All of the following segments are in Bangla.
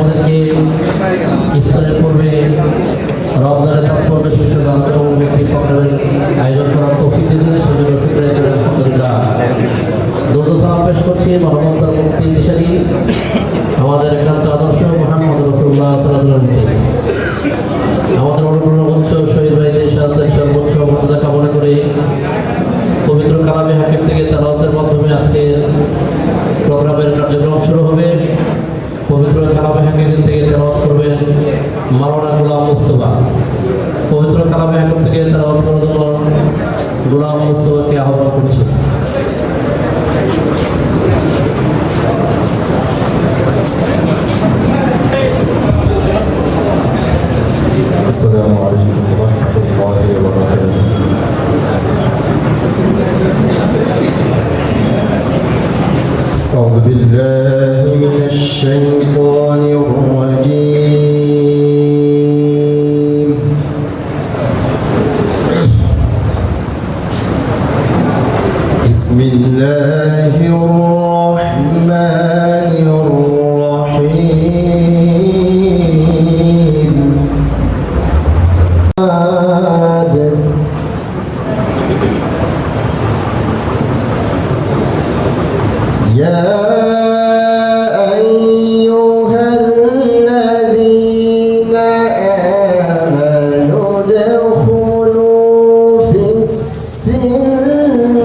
আমাদেরকে ইফতারের পূর্বে রমজানের তাৎপর্য শীর্ষক আন্তর্জাতিক প্রোগ্রামের আয়োজন করার তৌফিক দিয়েছেন, সেজন্য শুকরিয়া করে আলহামদুলিল্লাহ। দরুদ ও সালাম পেশ করছি মানবতার মুক্তি দিশারি আমাদের একান্ত আদর্শ মুহাম্মদ রাসূলুল্লাহ সাল্লাল্লাহু আলাইহি ওয়াসাল্লাম। আমাদের অনুপ্রেরণাবঞ্চ শহীদ ভাইদের সাথে সর্বোচ্চ মর্যাদা কামনা করে পবিত্র কালামে হাকিম থেকে তেলাওয়াতের মাধ্যমে আজকে প্রোগ্রামের কার্যক্রম শুরু হবে। পবিত্র কালামে হাকিম থেকে তেলাওয়াত করবেন মাওলানা গোলাম মুস্তফা। পবিত্র কালামে হাকিম থেকে তেলাওয়াত করার জন্য গোলাম মুস্তফাকে আহ্বান করছি। আসসালামু আলাইকুম ওয়া রাহমাতুল্লাহি ওয়া বারাকাতুহু। আউযু বিল্লাহি মিনাশ শাইতানির রাজীম। বিসমিল্লাহির রাহমানির রাহিম। يا أيها الذين آمنوا ادخلوا في السلم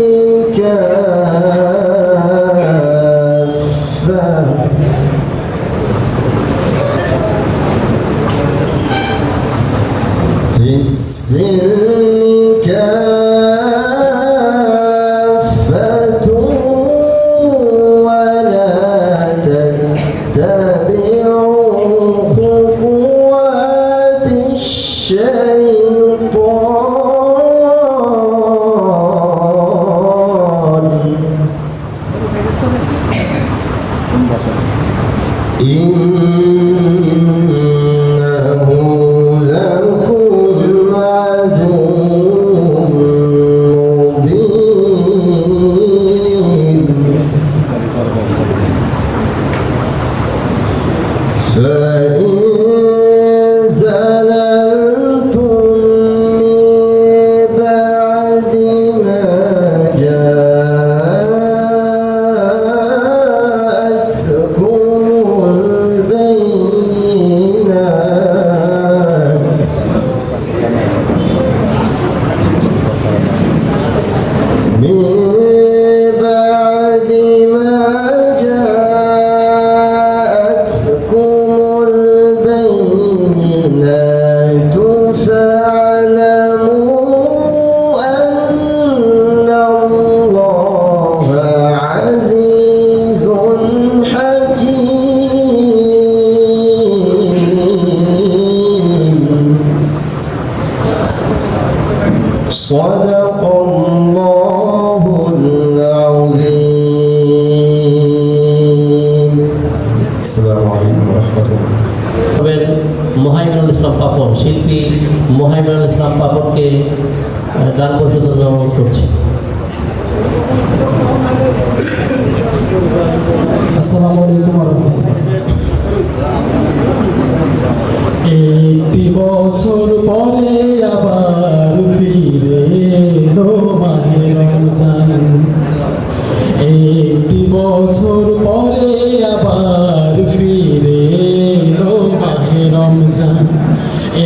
كافة في السلم كافة ولا تتبعوا خطوات الشيطان إنه لكم عدو مبين فإن زللتم من بعد ما جاءتكم البينات من بعد ما جاءتكم البينات فاعلموا أن الله عزيز حكيم. صدق الله العظيم. السلام عليكم ورحمة الله. মোহাইমিনুল ইসলাম পাপন, শিল্পী মোহাইমিনুল ইসলাম পাপনকে গান পরিশোধন অনুরোধ করছি। আসসালামু আলাইকুম ওয়া রাহমাতুল্লাহ। একটি বছর পরে আবার ফিরে এলো মাহে রমজান। একটি বছর পরে আবার ফিরে এলো মাহে রমজান।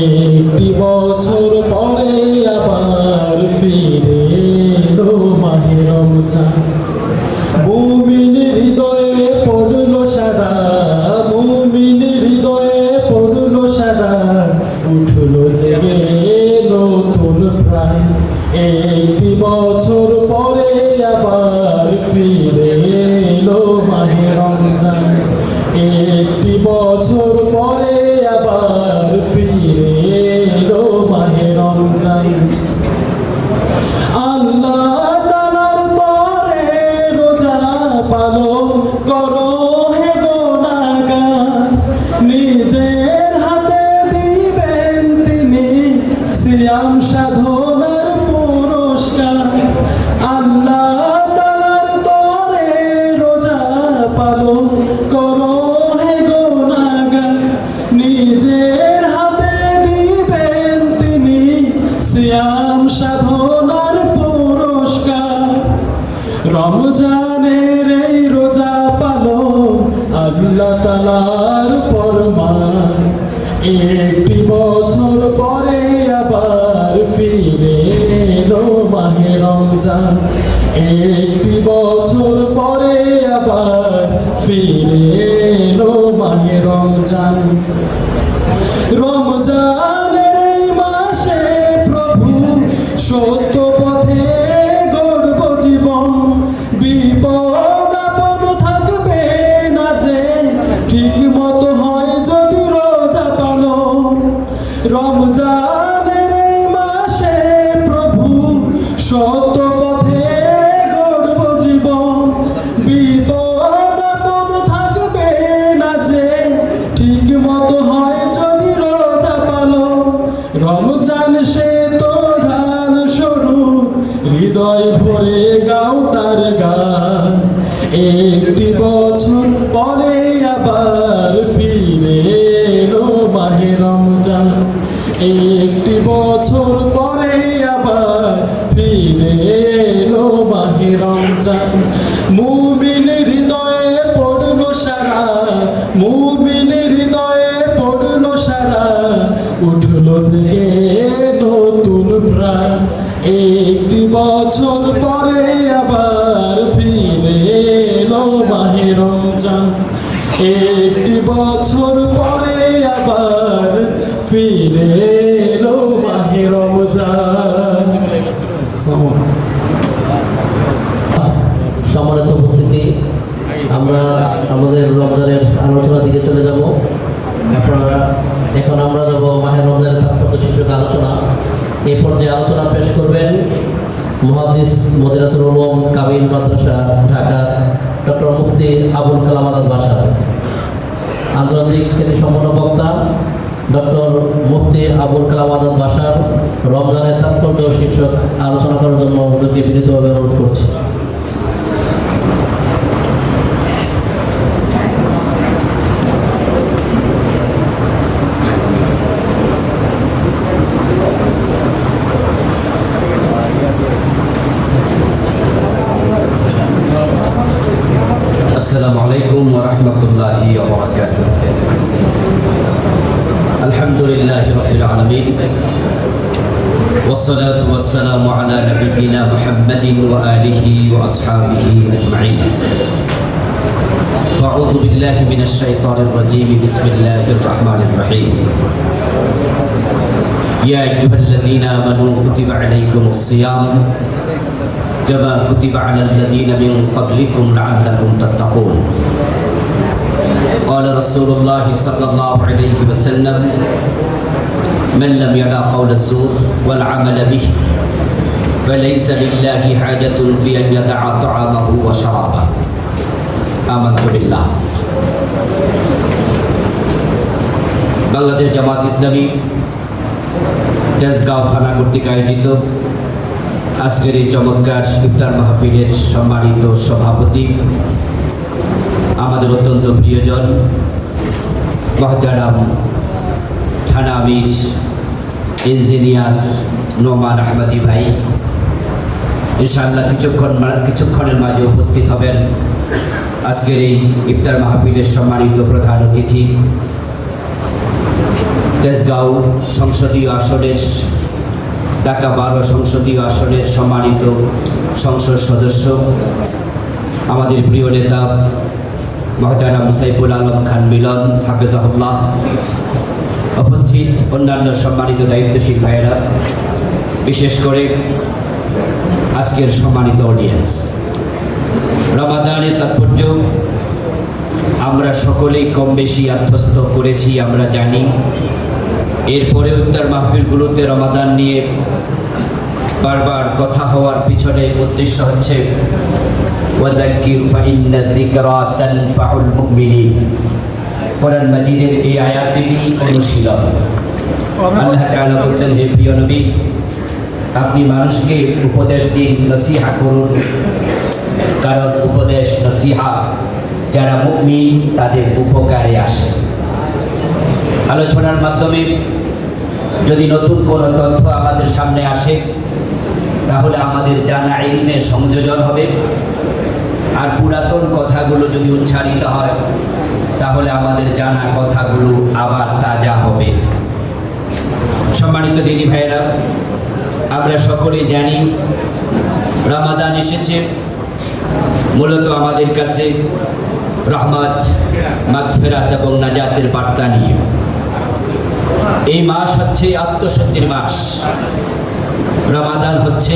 একটি বছর পরে আবার ফিরে এলো মাহে রমজান। মুমিনের হৃদয়ে পড়লো সারা, মুমিনের হৃদয়ে পড়লো সারা, উঠলো জেগে নতুন প্রাণ। একটি বছর পরে আবার ফিরে এলো মাহে রমজান। একটি বছর পরে আবার ফিরে এলো মাহে রমজান। আল্লাহ তাআলার তরে রোজা পালন করো হে গুনাহগার, নিজের হাতে দিবেন তিনি সিয়াম সাধনার পুরস্কার। আল্লাহ তাআলার তরে রোজা পালন করো হে গুনাহগার, তার ফরমান। একটি বছর পরে আবার ফিরে এলো মাহে রমজান। একটি বছর পরে আবার ফিরে এলো মাহে রমজান। রমজানের এই মাসে প্রভু সত্য পথে গড়ব জীবন। বিপদ আপদ থাকবে না যে, ঠিক মতো হয় যদি রোজা পালন। রমজানের এই মাসে প্রভু সত্য পথে গড়ব জীবন। বিপদ আপদ থাকবে না যে, ঠিক মতো হয় যদি রোজা পালন। রমজান সে তো ঢাল স্বরূপ, হৃদয় ভরে গাও তার গান। একটি বছর পরে আবার ফিরে এলো মাহে রমজান। একটি বছর পরে আবার ফিরে এলো মাহে রমজান। মুমিন হৃদয়ে পড়ল সারা, মুমিন হৃদয়ে পড়ল সারা, উঠল যে নতুন প্রাণ। একটি বছর পরে আবার ফিরে এলো মাহে রমজান। একটি বছর পরে আবার ফিরে এলো মাহে রমজান। সম্মানিত উপস্থিতি, আমরা আমাদের রমজানের আলোচনা দিকে চলে যাব। আপনারা এখন আমরা যাব মাহে রমজানের তাৎপর্য শীর্ষক আলোচনা। এই পর্যায়ে আলোচনা পেশ করবেন মুহাদ্দিস মদিনাতুল উলুম কামিল মাদ্রাসা ঢাকা ডক্টর মুফতি আবুল কালাম আজাদ বাশার। আন্তর্জাতিক খ্যাতিসম্পন্ন বক্তা ডক্টর মুফতি আবুল কালাম আজাদ বাশার রমজানের তাৎপর্য শীর্ষক আলোচনা করার জন্য ওদেরকে বিনীতভাবে অনুরোধ করছি। السلام عليكم ورحمة الله وبركاته. الحمد لله رب العالمين، والصلاة والسلام على نبينا محمد وآله وأصحابه أجمعين. فأعوذ بالله من الشيطان الرجيم. بسم الله الرحمن الرحيم. يا أيها الذين آمنوا كتب عليكم الصيام كما كتب على الذين من قبلكم لعلكم تتقون. قال رسول الله صلى الله عليه وسلم: من لم يدع قول الزور والعمل به فليس لله حاجة في أن يدع طعامه وشرابه. آمنت بالله. বাংলাদেশ জামাত ইসলামী তেজগাঁও থানা কর্তৃক আয়োজিত আজকের এই চমৎকার ইফতার মাহফিলের সম্মানিত সভাপতি, আমাদের অত্যন্ত প্রিয়জন মহতারাম থানা আমির ইঞ্জিনিয়ার নোমান আহমদি ভাই, ইনশাআল্লাহ কিছুক্ষণের মাঝে উপস্থিত হবেন আজকের এই ইফতার মাহফিলের সম্মানিত প্রধান অতিথি, তেজগাঁও সংসদীয় আসনের ঢাকা 12 সংসদীয় আসনের সম্মানিত সংসদ সদস্য, আমাদের প্রিয় নেতা মহতারাম সাইফুল আলম খান মিলন হাফেজাহুল্লাহ, উপস্থিত অন্যান্য সম্মানিত দায়িত্বশীল ভাইয়েরা, বিশেষ করে আজকের সম্মানিত অডিয়েন্স। রমাদানের তাৎপর্য আমরা সকলেই কম বেশি আত্মস্থ করেছি, আমরা জানি। এরপরে ইফতার মাহফিলগুলোতে রমাদান নিয়ে বারবার কথা হওয়ার পিছনে উদ্দেশ্য হচ্ছে ওয়াযাক্কির ফাইন্না যিকরা তানফাউল মুমিনিন। কোরআন মাজিদের এই আয়াতেরই অনুশীলন। আল্লাহ তাআলা বলেন, হে প্রিয় নবী, আপনি মানুষকে উপদেশ দিন, নসিহা করুন, কারণ উপদেশ নসিহা যারা মুমিন তাদের উপকারে আসে। আলোচনার মাধ্যমে যদি নতুন কোনো তথ্য আমাদের সামনে আসে তাহলে আমাদের জানা ইলমে সংযোজন হবে, আর পুরাতন কথাগুলো যদি উচ্চারিত হয় তাহলে আমাদের জানা কথাগুলো আবার তাজা হবে। সম্মানিত দিদি ভাইয়েরা, আমরা সকলেই জানি রমাদান এসেছে মূলত আমাদের কাছে রহমত, মাগফিরাত এবং নাজাতের বার্তা নিয়ে। এই মাস হচ্ছে আত্মশুদ্ধির মাস। রমাদান হচ্ছে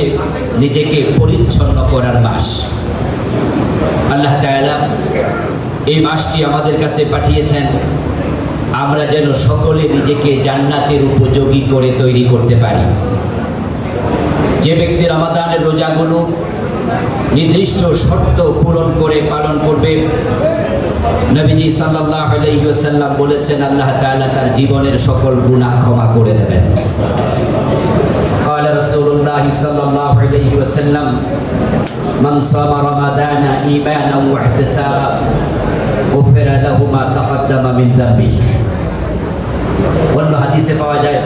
নিজেকে পরিচ্ছন্ন করার মাস। আল্লাহ তাআলা এই মাসটি আমাদের কাছে পাঠিয়েছেন আমরা যেন সকলে নিজেকে জান্নাতের উপযোগী করে তৈরি করতে পারি। যে ব্যক্তি রমাদানের রোজাগুলো নির্দিষ্ট শর্ত পূরণ করে পালন করবে, নবীজি সাল্লাল্লাহু আলাইহি ওয়াসাল্লাম বলেছেন আল্লাহ তাআলা তার জীবনের সকল গুনাহ ক্ষমা করে দেবেন। قال رسول الله صلى الله عليه وسلم من صام رمضان إيمانا واحتسابا غفر له ما تقدم من ذنبه। অন্য হাদিসে পাওয়া যায়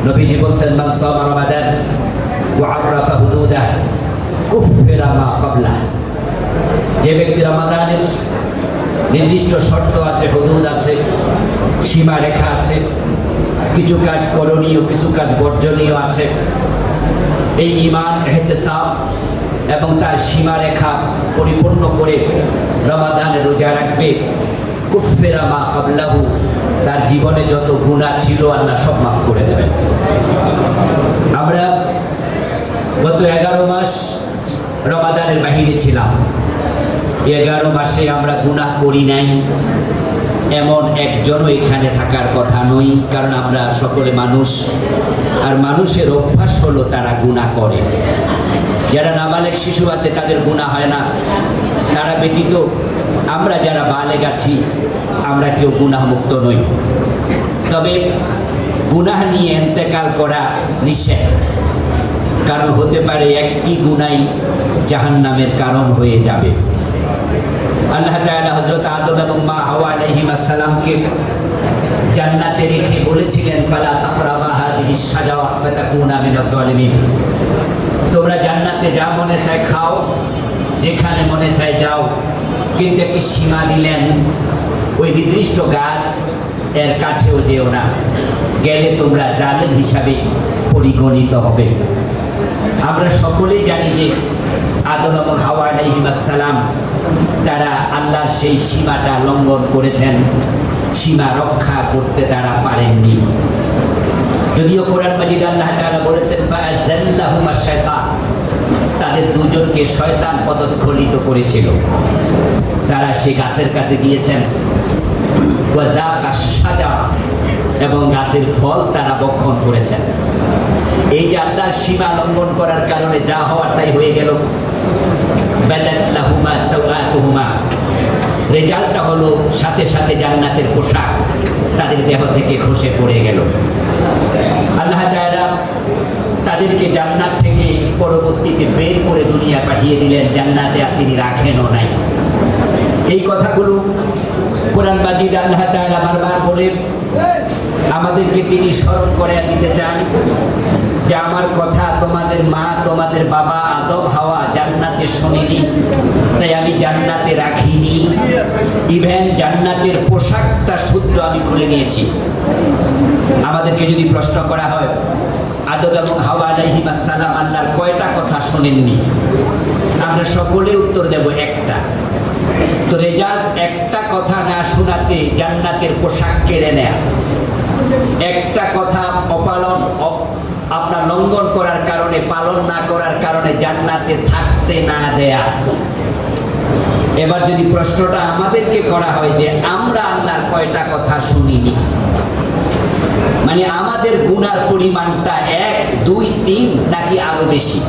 নবীজি বলেছেন মান সামা রমাদান ওয়া আরাফা হুদুদাহ কুফিরা মা ক্বাবলাহ। যে ব্যক্তি রমাদানের নির্দিষ্ট শর্ত আছে, হুদুদ আছে, সীমা রেখা আছে, কিছু কাজ করণীয়, কিছু কাজ বর্জনীয় আছে, এই ঈমান, ইহতিসাব এবং তার সীমা রেখা পরিপূর্ণ করে রমাদানের রোজা রাখবে, কুফিরা মা ক্বাবলাহু, তার জীবনে যত গুনাহ ছিল আল্লাহ সব মাফ করে দেবেন। আমরা গত 11 মাস রমাদানের বাহিরে ছিলাম। 11 মাসে আমরা গুনাহ করি নাই এমন একজনও এখানে থাকার কথা নয়, কারণ আমরা সকলে মানুষ, আর মানুষের অভ্যাস হলো তারা গুনাহ করে। যারা নাবালেগ শিশু আছে তাদের গুনাহ হয় না, তারা ব্যতীত আমরা যারা বালেগ আছি আমরা কেউ গুনাহ মুক্ত নই। তবে গুনাহ নিয়ে ইন্তেকাল করা নিষেধ, কারণ হতে পারে একটি গুনাহই জাহান্নামের কারণ হয়ে যাবে। আল্লাহ তাআলা হযরত আদম এবং মা হাওয়া আলাইহিস সালামকে জান্নাতে রেখে বলেছিলেন ফালা তাকরাবা হাযিহিস শাজারা ফাতাকুনা মিনাজ জালিমিন। তোমরা জান্নাতে যা মনে চায় খাও, যেখানে মনে চায় যাও, কিন্তু একটি সীমা দিলেন, ওই নির্দিষ্ট গাছ এর কাছেও যেও না, গেলে তোমরা জালেম হিসাবে পরিগণিত হবে। আমরা সকলেই জানি যে আদম এবং হাওয়া আলাইহিস সালাম তারা আল্লাহর সেই সীমাটা লঙ্ঘন করেছেন, সীমা রক্ষা করতে তারা পারেননি। যদিও কোরআন মাজিদ আল্লাহ তাআলা বলেছেন ফাআযাল্লাহুমা শাইতান, তাদের দুজনকে শয়তান পদস্খলিত করেছিল। তারা সেই গাছের কাছে গিয়েছেন ওয়াযাকাশ শাজারা, এবং গাছের ফল তারা ভক্ষণ করেছেন। এই যে আল্লাহর সীমা লঙ্ঘন করার কারণে যা হওয়ার তাই হয়ে গেল। বাদাত লাহুমা সাওআতুহুমা, রেজাল্টটা হলো সাথে সাথে জান্নাতের পোশাক তাদের দেহ থেকে খসে পড়ে গেল। আল্লাহ তাআলা তাদেরকে জান্নাত থেকে পরবর্তীতে বের করে দুনিয়া পাঠিয়ে দিলেন, জান্নাতে তিনি রাখেনও নাই। এই কথাগুলো কোরআন মাজিদ আল্লাহ তাআলা বারবার বলে আমাদেরকে তিনি স্মরণ করে দিতে চান যে আমার কথা তোমাদের মা, তোমাদের বাবা আদম হাওয়া জান্নাতে শোনেনি, তাই আমি জান্নাতে রাখিনি। ইভেন জান্নাতের পোশাকটা শুদ্ধ আমি খুলে নিয়েছি। আমাদেরকে যদি প্রশ্ন করা হয় আদম এবং হাওয়া আলাইহিস সালাম আল্লাহর কয়টা কথা শোনেননি, আমরা সকলে উত্তর দেব একটা। তো রেজাল্ট একটা কথা না শোনাতে জান্নাতের পোশাক কেড়ে নেয়া, একটা কথা অপালন আপনার লঙ্ঘন করার কারণে, পালন না করার কারণে জান্নাতে থাকতে না দেয়া। এবার যদি প্রশ্নটা আমাদেরকে করা হয় যে আমরা আল্লাহর কয়টা কথা শুনিনি, মানে আমাদের গুনার পরিমাণটা 1, 2, 3 নাকি আরো বেশি?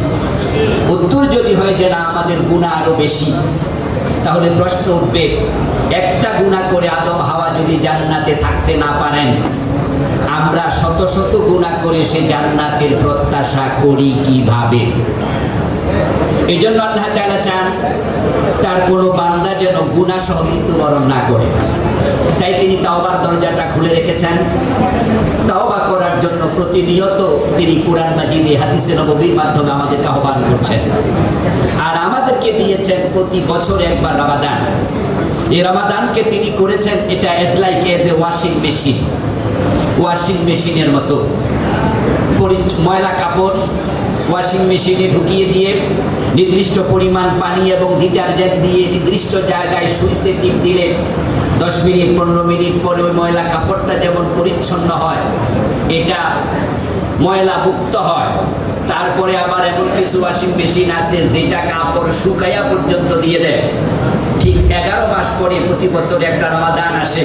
উত্তর যদি হয় যে না আমাদের গুনাহ আরো বেশি, তাহলে প্রশ্ন উঠবে একটা গুনাহ করে আদম হাওয়া যদি জান্নাতে থাকতে না পারেন, আমরা শত শত গুনাহ করে সে জান্নাতের প্রত্যাশা করি কিভাবে? এই জন্য আল্লাহ তাআলা চান তার কোনো বান্দা যেন গুনাহ সহ মৃত্যুবরণ না করে। তাই তিনি তাওবার দরজাটা খুলে রেখেছেন। তাওবা করার জন্য প্রতিনিয়ত তিনি কুরআন মাজিদে, হাদিসে নববীর মাধ্যমে আমাদেরকে আহ্বান করছেন। আর আমাদেরকে দিয়েছেন প্রতি বছর একবার রমাদান। এই রমাদানকে তিনি করেছেন এটা as like as a washing মেশিনের মতো। ময়লা কাপড় ওয়াশিং মেশিনে ঢুকিয়ে দিয়ে নির্দিষ্ট পরিমাণ পানি এবং ডিটারজেন্ট দিয়ে নির্দিষ্ট জায়গায় সুইচে টিপ দিলে 10 মিনিট 15 মিনিট পরে ওই ময়লা কাপড়টা যেমন পরিচ্ছন্ন হয়, এটা ময়লা মুক্ত হয়। তারপরে আবার এমন কিছু ওয়াশিং মেশিন আছে যেটা কাপড় শুকাইয়া পর্যন্ত দিয়ে দেয়। ঠিক 11 মাস পরে প্রতি বছর একটা রমাদান আসে,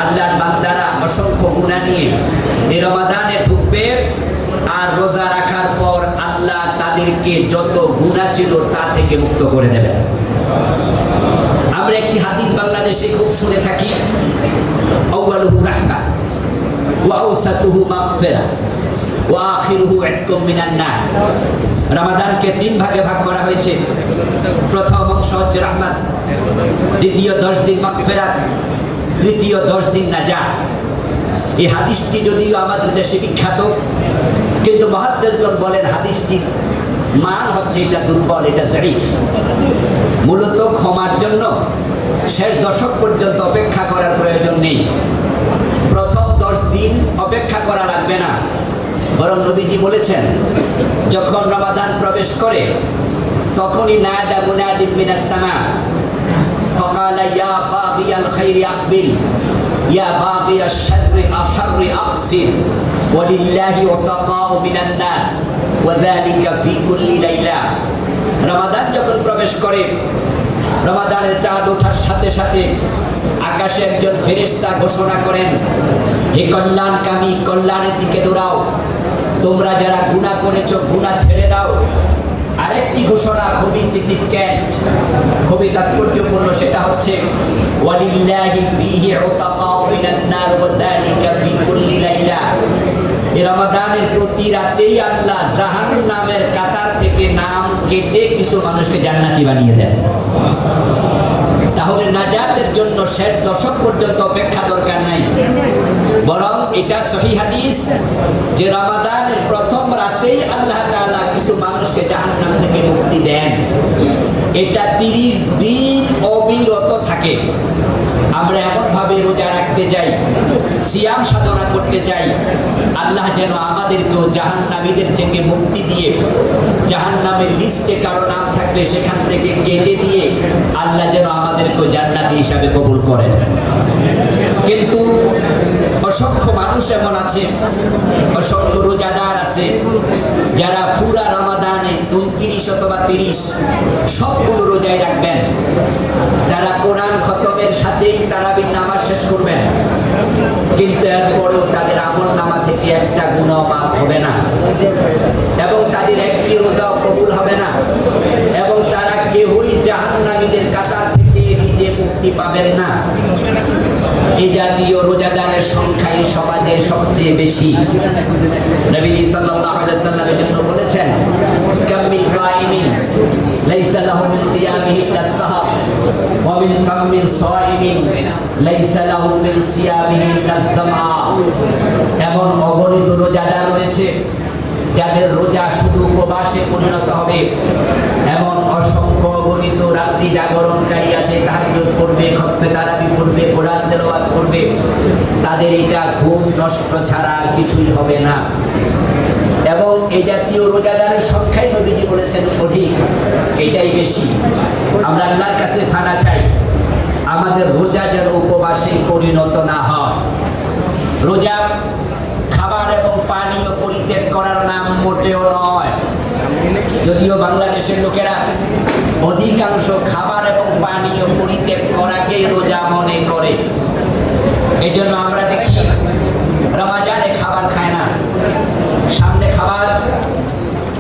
আল্লাহর বান্দারা অসংখ্য গুনাহ নিয়ে এই রমাদানে ঢুকবে, আর রোজা রাখার পর আল্লাহ তাদেরকে যত গুনাহ ছিল তা থেকে মুক্ত করে দেবেন। আমরা একটি হাদিস বাংলাদেশে খুব শুনে থাকি, আউয়ালুহু রাহমা ওয়া আওসাতুহু মাগফিরা ওয়া আখিরুহু ইতকুম মিনান নার। রমাদানকে 3 ভাগে ভাগ করা হয়েছে। প্রথম অংশ হচ্ছে রহমত, দ্বিতীয় 10 দিন মাগফিরাত, তৃতীয় 10 দিন নাজাত। এই হাদিসটি যদিও আমাদের দেশে বিখ্যাত, কিন্তু মুহাদ্দিসগণ বলেন হাদিসটির মান হচ্ছে এটা দুর্বল, এটা জঈফ। মূলত ক্ষমার জন্য শেষ দশক পর্যন্ত অপেক্ষা করার প্রয়োজন নেই। প্রথম 10 দিন অপেক্ষা করা লাগবে না, বরং নবীজি বলেছেন যখন রমাদান প্রবেশ করে তখনই নাদা মুনাদিম মিনাস সামা ফাকালা ইয়া বাগিয়াল খাইরি আকবিল ইয়া বাগিয়াশ শাররি আকসির ওয়ালিল্লাহি ওয়াতাকাউ মিনান নার ওয়া যালিকা ফি কুল্লি লাইলা। রমাদান যখন প্রবেশ করে, রমাদানের চাঁদ ওঠার সাথে সাথে আকাশে একজন ফেরেশতা ঘোষণা করেন, হে কল্যাণকামী, কল্যাণের দিকে দৌড়াও, তোমরা যারা গুনাহ করেছো গুনাহ ছেড়ে দাও। আরেকটি ঘোষণা খুবই সিগনিফিক্যান্ট, খুবই তাৎপর্যপূর্ণ, সেটা হচ্ছে ওয়ালিল্লাহি ফীহি উতাকাউ মিনান নার ওয়া যালিকা ফি কুল্লি লাইলা। এই রমাদানের প্রতি রাতেই আল্লাহ জাহান্নামের কাতার থেকে নাম কেটে কিছু মানুষকে জান্নাতি বানিয়ে দেন। তাহলে নাজাতের জন্য শেষ দশক পর্যন্ত অপেক্ষা দরকার নাই, বরং এটা সহিহ হাদিস যে রমাদানের প্রথম রাতেই আল্লাহ তাআলা কিছু মানুষকে জাহান্নাম থেকে মুক্তি দেন। এটা 30 দিন অবিরত থাকে। আমরা এমনভাবে রোজা রাখতে চাই, সিয়াম সাধনা করতে চাই, আল্লাহ যেন আমাদেরকেও জাহান্নামীদের থেকে মুক্তি দিয়ে জাহান্নামের লিস্টে কারো নাম থাকলে সেখান থেকে কেটে দিয়ে আল্লাহ যেন আমাদেরকেও জান্নাতি হিসাবে কবুল করেন। কিন্তু অসংখ্য মানুষ এমন আছে, অসংখ্য রোজাদার আছে যারা পুরা রমাদানে 29 অথবা 30 সবগুলো রোজায় রাখবেন। তারা কোরআন খতমের সাথেই তারাবির নামাজ শেষ করবেন, কিন্তু এরপরেও তাদের আমল নামা থেকে একটা গুনাহ মাফ হবে না, এবং তাদের একটি রোজাও কবুল হবে না, এবং তারা কেউই জাহান্নামীদের কাতার থেকে নিজে মুক্তি পাবেন না। এই জাতীয় রোজাদারের সংখ্যা এই সমাজে সবচেয়ে বেশি। নবীজি সাল্লাল্লাহু আলাইহি ওয়াসাল্লাম এর জন্য বলেছেন, কাম মিন কাইমিন লাইসা লাহু মিন কিয়ামিহি ইল্লাস সাহাব ওয়া কাম মিন সাইমিন লাইসা লাহু মিন সিয়ামিহি ইল্লাস জামআ। এমন অগণিত রোজাদার রয়েছে যাদের রোজা শুধু উপবাসে পরিণত হবে, এমন অসংখ্য অগণিত রাত্রি জাগরণকারী আছে, তাহাজ্জুদ পড়বে, খতমে তারাবি পড়বে, কোরআন তেলাওয়াত করবে, তাদের এটা ঘুম নষ্ট ছাড়া আর কিছুই হবে না। এবং এই জাতীয় রোজাদারের সংখ্যাই নবীজি বলেছেন অধিক, এটাই বেশি। আমরা আল্লাহর কাছে ফানা চাই আমাদের রোজা যেন উপবাসে পরিণত না হয়। রোজা খাবার এবং পানীয় পরিত্যাগ করার নাম মোটেও নয়, যদিও বাংলাদেশের লোকেরা অধিকাংশ খাবার এবং পানীয় পরিত্যাগ করাকেই রোজা মনে করে। এই জন্য আমরা দেখি রমাজানে খাবার খায় না, সামনে খাবার,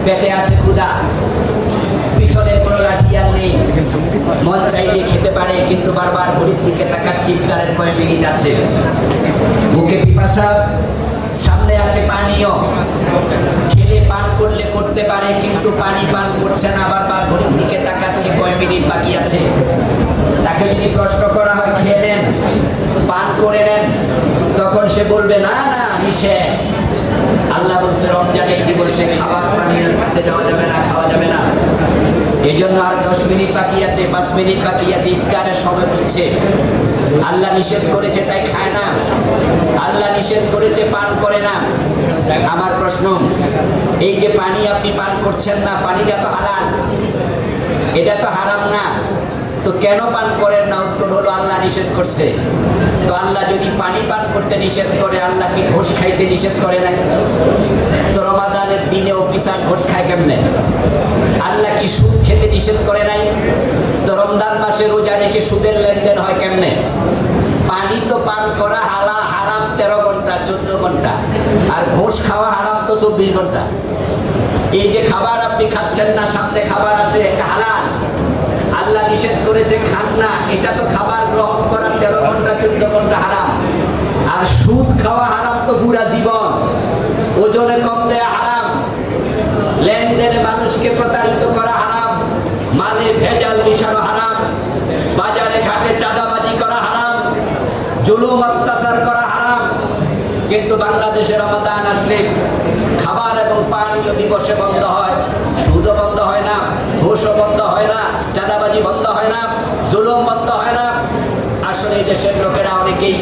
পেটে আছে ক্ষুধা, পিছনে কোনো লাঠিয়াল নেই, মন চাইলে খেতে পারে, কিন্তু বারবার ঘড়ির দিকে তাকাচ্ছে, ইফতারের কয় মিনিট আছে, বুকে পিপাসা, সামনে আছে পানীয়, খেলে পান করলে করতে পারে, কিন্তু পানি পান করছে না, বারবার ঘড়ির দিকে তাকাচ্ছে কয় মিনিট বাকি আছে। তাকে যদি প্রশ্ন করা হয় খেয়ে নেন, পান করে নেন, তখন সে বলবে না না নিষেধ। আল্লাহ বলছে রমজানের দিবসে খাবার পানীয়ের কাছে যাওয়া যাবে না, খাওয়া যাবে না। এই জন্য আর 10 মিনিট বাকি আছে, 5 মিনিট বাকি আছে, ইফতারের সময় হচ্ছে। আল্লাহ নিষেধ করেছে তাই খায় না, আল্লাহ নিষেধ করেছে পান করে না। আমার প্রশ্ন, এই যে পানি আপনি পান করছেন না, পানিটা তো হালাল, এটা তো হারাম না, তো কেন পান করেন না? উত্তর হলো আল্লাহ নিষেধ করছে। তো আল্লাহ যদি পানি পান করতে নিষেধ করে, আল্লাহ কি ঘোষ খাইতে নিষেধ করে না? তো রমাদানের দিনে অফিসার ঘোষ খায় কেমনে? আল্লাহ কি সুদ খেতে নিষেধ করে নাই? তো রমজান মাসে রোজা রেখে সুদের লেনদেন হয় কেমনে? পানি তো পান করা হারাম 13 ঘন্টা 14 ঘন্টা, আর ঘোষ খাওয়া হারাম তো 24 ঘন্টা। এই যে খাবার আপনি খাচ্ছেন না, সামনে খাবার আছে, এটা হালাল, আল্লাহ নিষেধ করেছে খান না, এটা তো খাবার গ্রহণ করা 13 ঘন্টা 14 ঘন্টা হারাম। আর সুদ খাওয়া হারাম তো পুরা জীবন, ওজনে কম দেয়া হারাম, লেনদেনে মানুষকে প্রতারিত করা হারাম, মালে ভেজাল মিশানো হারাম, বাজারে ঘাটে চাঁদাবাজি করা হারাম, জুলুম অত্যাচার করা হারাম। কিন্তু বাংলাদেশে রমাদান আসলে খাবার এবং পানীয় দিবসে বন্ধ হয়, সুদও বন্ধ হয় না, ঘুষও বন্ধ হয় না, চাঁদাবাজি বন্ধ হয় না, জুলুম বন্ধ হয় না। আসলে এই দেশের লোকেরা অনেকেই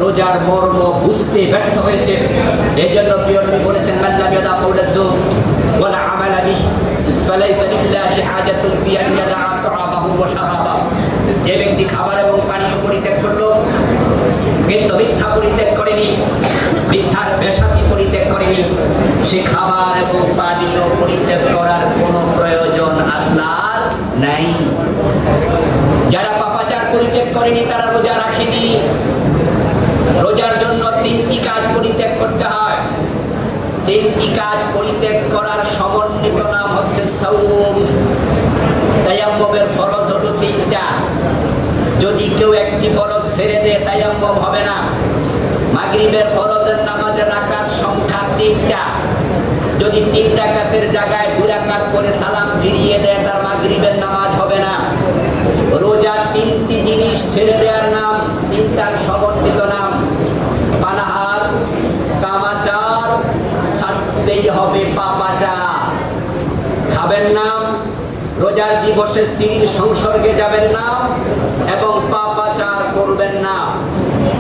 রোজার মর্ম বুঝতে ব্যর্থ হয়েছে। এই জন্য প্রিয় নবী বলেছেন, মান লাম ইয়াদা কাওলা যুর ওয়াল আমালা বিহি ফালাইসা লিল্লাহি হাজাতুন ফি আন ইয়াদা তা'আমাহু ওয়া শারাবাহু। যে ব্যক্তি খাবার এবং পানীয় পরিত্যাগ করলো কিন্তু মিথ্যা পরিত্যাগ করেনি, মিথ্যার বেশাতি পরিত্যাগ করেনি, সে খাবার এবং পানীয় পরিত্যাগ করার কোনো প্রয়োজন আল্লাহর নাই। যারা পাপাচার পরিত্যাগ করেনি তারা রোজা রাখেনি। রোজার জন্য 3টি কাজ পরিত্যাগ করতে হয়। 3টি কাজ পরিত্যাগ করার সমন্বিত নাম হচ্ছে সাওম। তায়াম্মুমের ফরজ হলো 3টা। যদি কেউ একটি ফরজ ছেড়ে দেয় তায়াম্মুম হবে না। মাগরিবের ফরজের নামাজের রাকাত সংখ্যা 3টা। যদি 3 রাকাতের জায়গায় 2 রাকাত করে সালাম ফিরিয়ে দেয়, তার মাগরিবের নামাজ হবে না। রোজার 3টি জিনিস ছেড়ে দেওয়ার নাম, 3টার সমন্বিত নাম, পানাহার, কামাচার, ছাড়তেই হবে পাপাচার। খাবেন না, রোজার দিবসে স্ত্রীর সংসর্গে যাবেন না এবং পাপাচার করবেন না।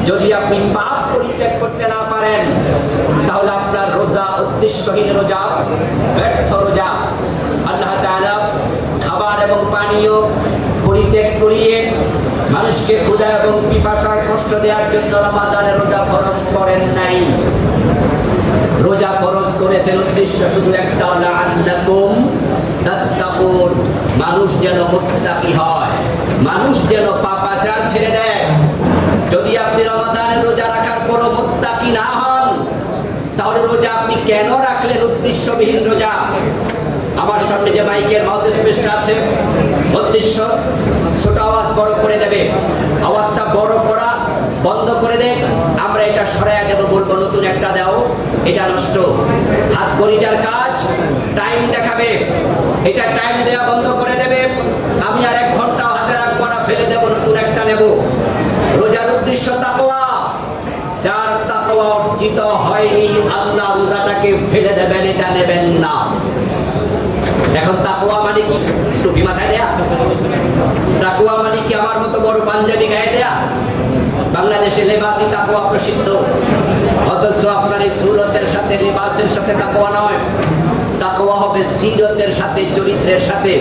যদি আপনি পাপ পরিত্যাগ করতে না পারেন, তাহলে আপনার রোজা উদ্দেশ্যহীন রোজা, ব্যর্থ রোজা। আল্লাহ তাআলা খাবার এবং পানীয় পরিত্যাগ করিয়ে মানুষকে ক্ষুধা এবং পিপাসায় কষ্ট দেওয়ার জন্য রমাদানের রোজা ফরজ করেন নাই। রোজা ফরজ করেছেন উদ্দেশ্য শুধু একটা, লাআল্লাকুম তাত্তাকুন, মানুষ যেন মুত্তাকি হয়, মানুষ যেন পাপাচার ছেড়ে দেয়। যদি আপনি রমাদানের রোজা রাখার পরও মুত্তাকি না হন, তাহলে রোজা আপনি কেন রাখলেন? উদ্দেশ্যবিহীন রোজা। আমার সামনে যে মাইকের মাউথ স্পেসটা আছে, উদ্দেশ্য ছোট আওয়াজ বড় করে দেবে, আওয়াজটা বড় করা বন্ধ করে দেখ, আমরা এটা সরাইয়া দেবো, বলবো নতুন একটা দাও, এটা নষ্ট। হাত ঘড়িটার কাজ টাইম দেখাবে, এটা টাইম দেওয়া বন্ধ করে দেবে। আমি আর 1 ঘন্টাও হাতে রাখবো না, ফেলে দেবো, নতুন একটা নেব। রোজার উদ্দেশ্য তাকওয়া। যার তাকওয়া অর্জিত হয়নি, আল্লাহ রোজাটাকে ফেলে দেবেন, এটা নেবেন না। এখন তাকওয়া মানে কি? টুপি মাথায় দেয়া? তাকওয়া মানে কি আমার মতো বড় পাঞ্জাবি গায়ে দেয়া? বাংলাদেশে লেবাসই তাকওয়া প্রসিদ্ধ, অথচ আপনার এই সুরতের সাথে, লেবাসের সাথে তাকওয়া নয়। তাকওয়া হবে সিরতের সাথে, চরিত্রের সাথে।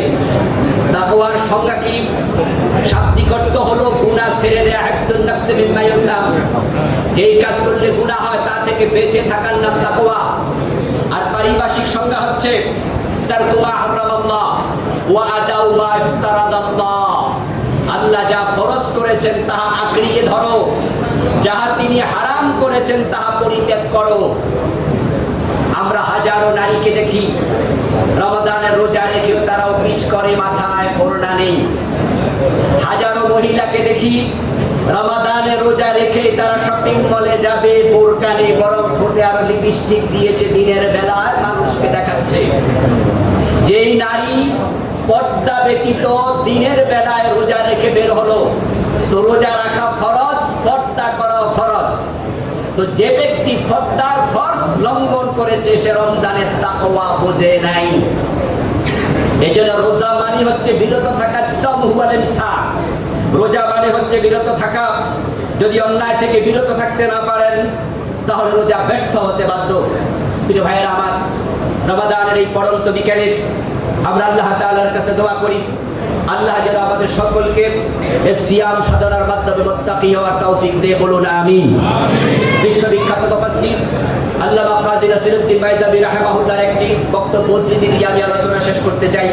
তাকওয়ার সংজ্ঞা কি? শাব্দিক অর্থ হলো গুনাহ ছেড়ে দেয়া, হিফযুন নাফসি মিম্মা ইউযলাম। যেই কাজ করলে গুনাহ হয় তা থেকে বেঁচে থাকার নাম তাকওয়া। আর পারিভাষিক সংজ্ঞা হচ্ছে তারকু মা হারামাল্লাহ ওয়া আদাউ মা ইফতারাদাল্লাহ। আল্লাহ যা ফরজ করেছেন তাহা আঁকড়িয়ে ধরো, যাহা তিনি হারাম করেছেন তাহা পরিত্যাগ করো। আমরা হাজারো নারীকে দেখি রমাদানের রোজা রেখেও তারাও বিষ করে, মাথায় ওড়না নেই। হাজারো মহিলাকে দেখি রমাদানের রোজা রেখে তারা শপিং মলে যাবে, বোরকা নেই, বরং ঠোঁটে আরো লিপস্টিক দিয়েছে, দিনের বেলায় মানুষকে দেখাচ্ছে। যেই নারী পর্দা ব্যতীত দিনের বেলায় রোজা রেখে বের হলো, তো রোজা রাখা ফরজ, পর্দা করা ফরজ। তো যে ব্যক্তি পর্দার ফরজ লঙ্ঘন করেছে, সে রমজানের তাকওয়া বোঝে নাই। এই জন্য রোজা মানে হচ্ছে বিরত থাকা, রোজা মানে হচ্ছে বিরত থাকা। যদি অন্যায় থেকে বিরত থাকতে না পারেন তাহলে রোজা ব্যর্থ হতে বাধ্য। প্রিয় ভাইয়েরা আমার, রমাদানের এই পড়ন্ত বিকেলে আমরা আল্লাহ তাআলার কাছে দোয়া করি, আল্লাহ যেন আমাদের সকলকে এই সিয়াম সাধনার মাধ্যমে মুত্তাকি হওয়ার তৌফিক দিয়ে, বলুন আমিন। বিশ্ববিখ্যাত মুফাসসির আল্লামা কাজী নাসিরউদ্দিন বাইদাবী রাহিমাহুল্লাহর একটি বক্তব্য উদ্ধৃতি দিয়ে আমি আলোচনা শেষ করতে চাই।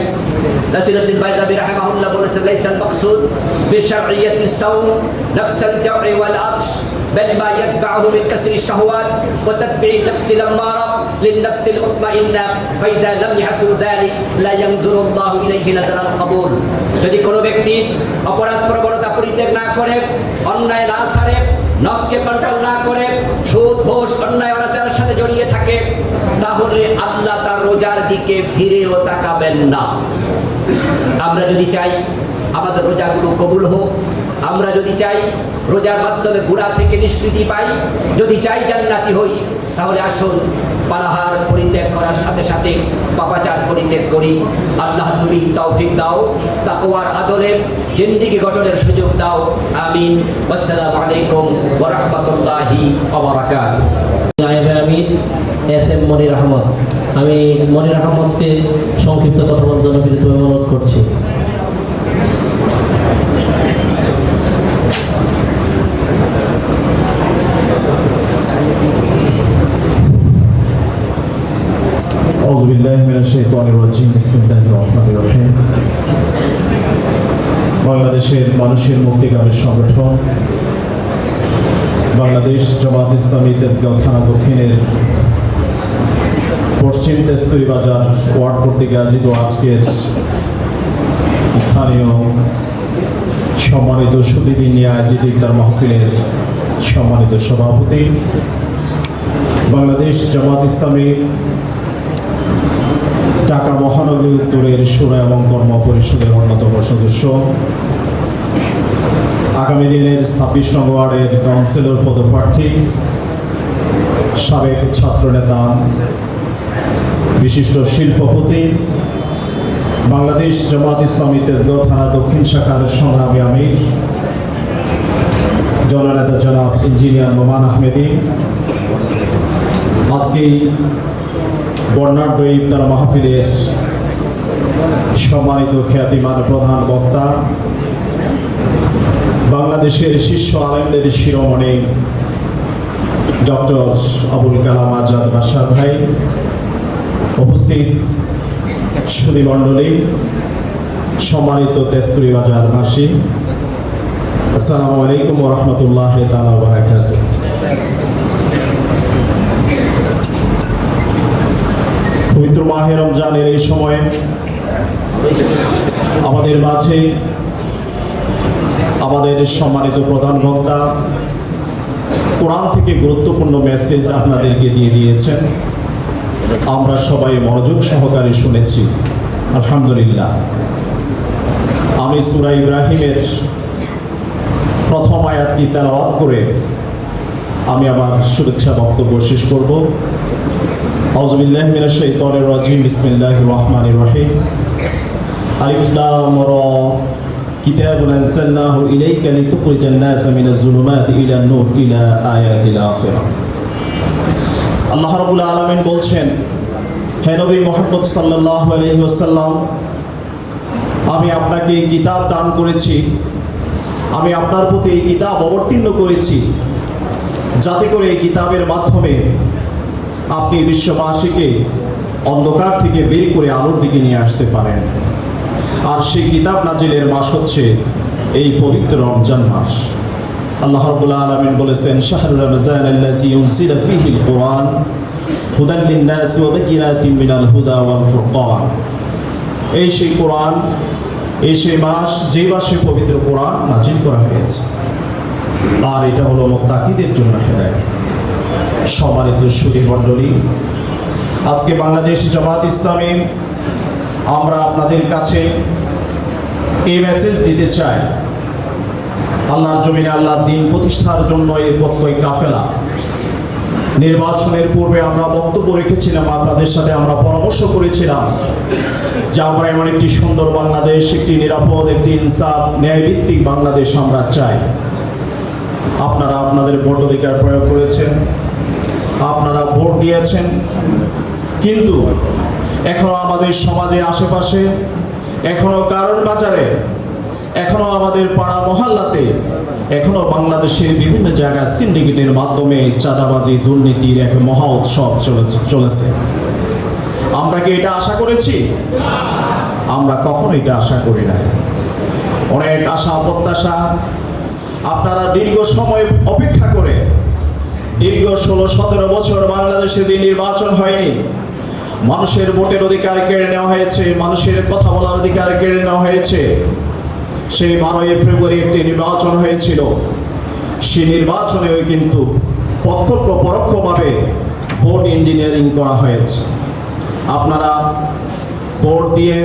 নাসিরউদ্দিন বাইদাবী রাহিমাহুল্লাহ বলেছেন, লাইসাল মাকসুদ বিশরঈয়াতিস সাওম নাফসাল জামঈ ওয়াল আতশ بل ما يتبعه من كسر الشهوات وتتبع النفس الأمارة للنفس المطمئنة فإذا لم يحصل ذلك لا ينظر الله إليه نظر القبول। যদি কোনো ব্যক্তি অপরাধ প্রবণতা পরিত্যাগ না করে, অন্যায় না ছাড়ে, নফসকে কন্ট্রোল না করে, সুদ ঘুষ অন্যায় অনাচারের সাথে জড়িয়ে থাকে, তাহলে আল্লাহ তার রোজার দিকে ফিরেও তাকাবেন না। আমরা যদি চাই আমাদের রোজাগুলো কবুল হোক, আমরা যদি চাই রোজার মাধ্যমে গুনাহ থেকে নিষ্কৃতি পাই, যদি চাই জান্নাতি হই, তাহলে আসুন পানাহার পরিত্যাগ করার সাথে সাথে পাপাচার পরিত্যাগ করি। আল্লাহ তুমি তৌফিক দাও, তাকওয়ার আদলে জিন্দেগি গঠনের সুযোগ দাও। আমিন। আসসালামু আলাইকুম ওয়া রাহমাতুল্লাহি ওয়া বারাকাতুহু। নায়েবে আমির এস.এম. মনির আহমদ, আমি মনির আহমদকে সংক্ষিপ্ত কথা বলার জন্য বিনীতভাবে অনুরোধ করছি। أعوذ بالله من الشيطان الرجيم بسم الله الرحمن الرحيم। বাংলাদেশের মানুষের মুক্তিকামী সংগঠন বাংলাদেশ জামাত ইসলামী তেজগাঁও থানা দক্ষিণের পশ্চিম তেজতুরি বাজার ওয়ার্ড কর্তৃক আয়োজিত আজকের স্থানীয় সম্মানিত সুদীপী নিয়ে আয়োজিত ইফতার মাহফিলের সম্মানিত সভাপতি, বাংলাদেশ জামাত ইসলামী ঢাকা মহানগরী উত্তরের সুরা এবং কর্ম পরিষদের অন্যতম সদস্য, আগামী দিনের 26 নং ওয়ার্ডের কাউন্সিলর পদপ্রার্থী, সাবেক ছাত্রনেতা, বিশিষ্ট শিল্পপতি, বাংলাদেশ জামাত ইসলামী তেজগাঁও থানা দক্ষিণ শাখার সংগ্রামী আমির জননেতা জনাব ইঞ্জিনিয়ার নোমান আহমেদি, আজকে বর্ণাঢ্য ইফতার মাহফিলের সম্মানিত খ্যাতিমান প্রধান বক্তা, বাংলাদেশের শীর্ষ আলেমদের শিরোমণি ডক্টর আবুল কালাম আজাদ বাশার ভাই, উপস্থিত সুধীমণ্ডলী, সম্মানিত তেজতুরি বাজারবাসী, আসসালামু আলাইকুম ওয়া রাহমাতুল্লাহি তাআলা ওয়া বারাকাতুহু। পবিত্র মাহে রমজানের এই সময়ে আমাদের মাঝে আমাদের সম্মানিত প্রধান বক্তা কোরআন থেকে গুরুত্বপূর্ণ মেসেজ আপনাদেরকে দিয়ে দিয়েছেন। আমরা সবাই মনোযোগ সহকারে শুনেছি, আলহামদুলিল্লাহ। আমি সূরা ইব্রাহিমের প্রথম আয়াতটি তেলাওয়াত করে আমি আমার শুভেচ্ছা বক্তব্য শেষ করব। আউযু বিল্লাহি মিনাশ শাইতানির রাজিম, বিসমিল্লাহির রহমানির রহিম। আলিফ লাম রা, কিতাবুন আনজালনাহু ইলাইকা লিতুখরিজান নাসা মিনাজ যুলুমাতি ইলান নূর ইলা আয়াতিল আখিরাহ। আল্লাহ রাব্বুল আলামিন বলছেন, হে নবী মুহাম্মদ সাল্লাল্লাহু আলাইহি ওয়াসাল্লাম, আমি আপনাকে এই কিতাব দান করেছি, আমি আপনার প্রতি এই কিতাব অবতীর্ণ করেছি, যাতে করে এই কিতাবের মাধ্যমে আপনি বিশ্ববাসীকে অন্ধকার থেকে বের করে আলোর দিকে নিয়ে আসতে পারেন। আর সেই কিতাব নাজিলের মাস হচ্ছে এই পবিত্র রমজান মাস। আল্লাহ রাব্বুল আলামিন বলেছেন, শাহরুর রমজান আল্লাযী উনজিলা ফীহিল কুরআন হুদাল লিন-নাস ওয়া বায়িনাতিন মিনাল হুদা ওয়াল ফুরকান। এই সেই কোরআন, এই সেই মাস যে মাসে পবিত্র কোরআন নাজিল করা হয়েছে, আর এটা হলো মুত্তাকিদের জন্য হেদায়েত। সম্মানিত সুধীমণ্ডলী, আজকে বাংলাদেশ জামাত ইসলামী আমরা আপনাদের কাছে এই মেসেজ দিতে চাই, আল্লাহর জমিনে আল্লাহর দ্বীন প্রতিষ্ঠার জন্য এই প্রত্যয় কাফেলা নির্বাচনের পূর্বে আমরা বক্তব্য রেখেছিলাম, আপনাদের সাথে আমরা পরামর্শ করেছিলাম যে আমরা এমন একটি সুন্দর বাংলাদেশ, একটি নিরাপদ, একটি ইনসাফ ন্যায়ভিত্তিক বাংলাদেশ আমরা চাই। আপনারা আপনাদের ভোটাধিকার প্রয়োগ করেছেন, আপনারা ভোট দিয়েছেন, কিন্তু এখনো আমাদের সমাজে আশেপাশে, এখনো কারণ বাজারে, এখনো আমাদের পাড়া মহল্লাতে, এখনো বাংলাদেশের বিভিন্ন জায়গায় সিন্ডিকেটের মাধ্যমে চাঁদাবাজি দুর্নীতির এক মহা উৎসব চলেছে। আমরা কি এটা আশা করেছি? আমরা কখনো এটা আশা করি না। অনেক আশা প্রত্যাশা আপনারা দীর্ঘ সময় অপেক্ষা করে, দীর্ঘ 16-17 বছর বাংলাদেশে যে নির্বাচন হয়নি, মানুষের ভোটের অধিকার কেড়ে নেওয়া হয়েছে, মানুষের কথা বলার অধিকার কেড়ে নেওয়া হয়েছে। সেই 12ই ফেব্রুয়ারি একটি নির্বাচন হয়েছিল, সেই নির্বাচনেও কিন্তু প্রত্যক্ষ পরোক্ষভাবে ভোট ইঞ্জিনিয়ারিং করা হয়েছে। আপনারা ভোট দিয়ে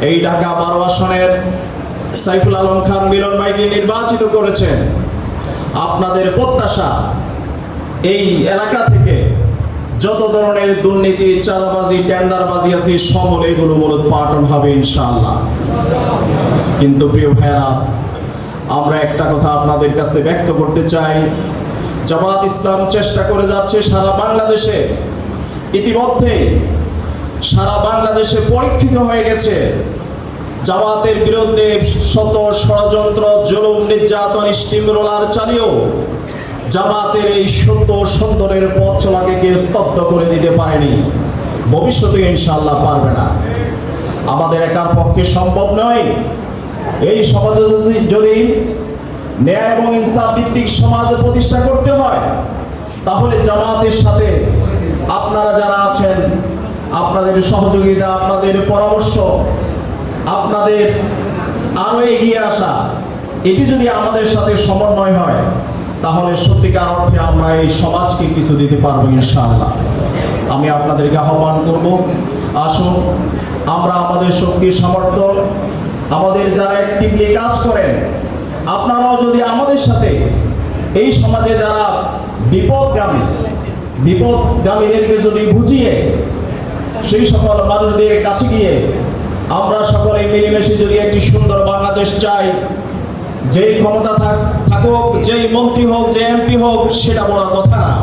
এই ঢাকা 12 আসনের সাইফুল আলম খান মিলন ভাইকে নির্বাচিত করেছেন। আপনাদের প্রত্যাশা এই এলাকা থেকে যত ধরনের দুর্নীতি, চাঁদাবাজি, টেন্ডারবাজি আছে সকল এগুলো মূলোৎপাটন হবে ইনশাআল্লাহ। কিন্তু প্রিয় ভাইরা, আমরা একটা কথা আপনাদের কাছে ব্যক্ত করতে চাই, জামাত ইসলাম চেষ্টা করে যাচ্ছে সারা বাংলাদেশে, ইতিমধ্যে সারা বাংলাদেশে পরীক্ষিত হয়ে গেছে জামাতের বিরুদ্ধে শত ষড়যন্ত্র, জুলুম, নির্যাতন, স্টিম রোলার চালিয়েও জামাতের এই সুন্দরের পথ চলাকে কেউ স্তব্ধ করে দিতে পারেনি, ভবিষ্যতে ইনশাআল্লাহ পারবে না। আমাদের একার পক্ষে সম্ভব নয়। এই সমাজে যদি ন্যায় এবং ইনসাফ ভিত্তিক সমাজ প্রতিষ্ঠা করতে হয়, তাহলে জামাতের সাথে আপনারা যারা আছেন, আপনাদের সহযোগিতা, আপনাদের পরামর্শ, আপনাদের আরো এগিয়ে আসা, এটি যদি আমাদের সাথে সমন্বয় হয়, তাহলে সত্যিকার অর্থে আমরা এই সমাজকে কিছু দিতে পারবো ইনশাআল্লাহ। আমি আপনাদেরকে আহ্বান করব, আসুন আমরা আমাদের শক্তি সামর্থ্য, আমাদের যারা অ্যাক্টিভলি কাজ করেন, আপনারাও যদি আমাদের সাথে এই সমাজে যারা বিপদগামীদেরকে যদি বুঝিয়ে সেই সকল মানুষদের কাছে গিয়ে আমরা সকলে মিলেমিশে যদি একটি সুন্দর বাংলাদেশ চাই, যেই ক্ষমতা থাকুক, যেই মন্ত্রী হোক, যে এমপি হোক, সেটা বড় কথা না।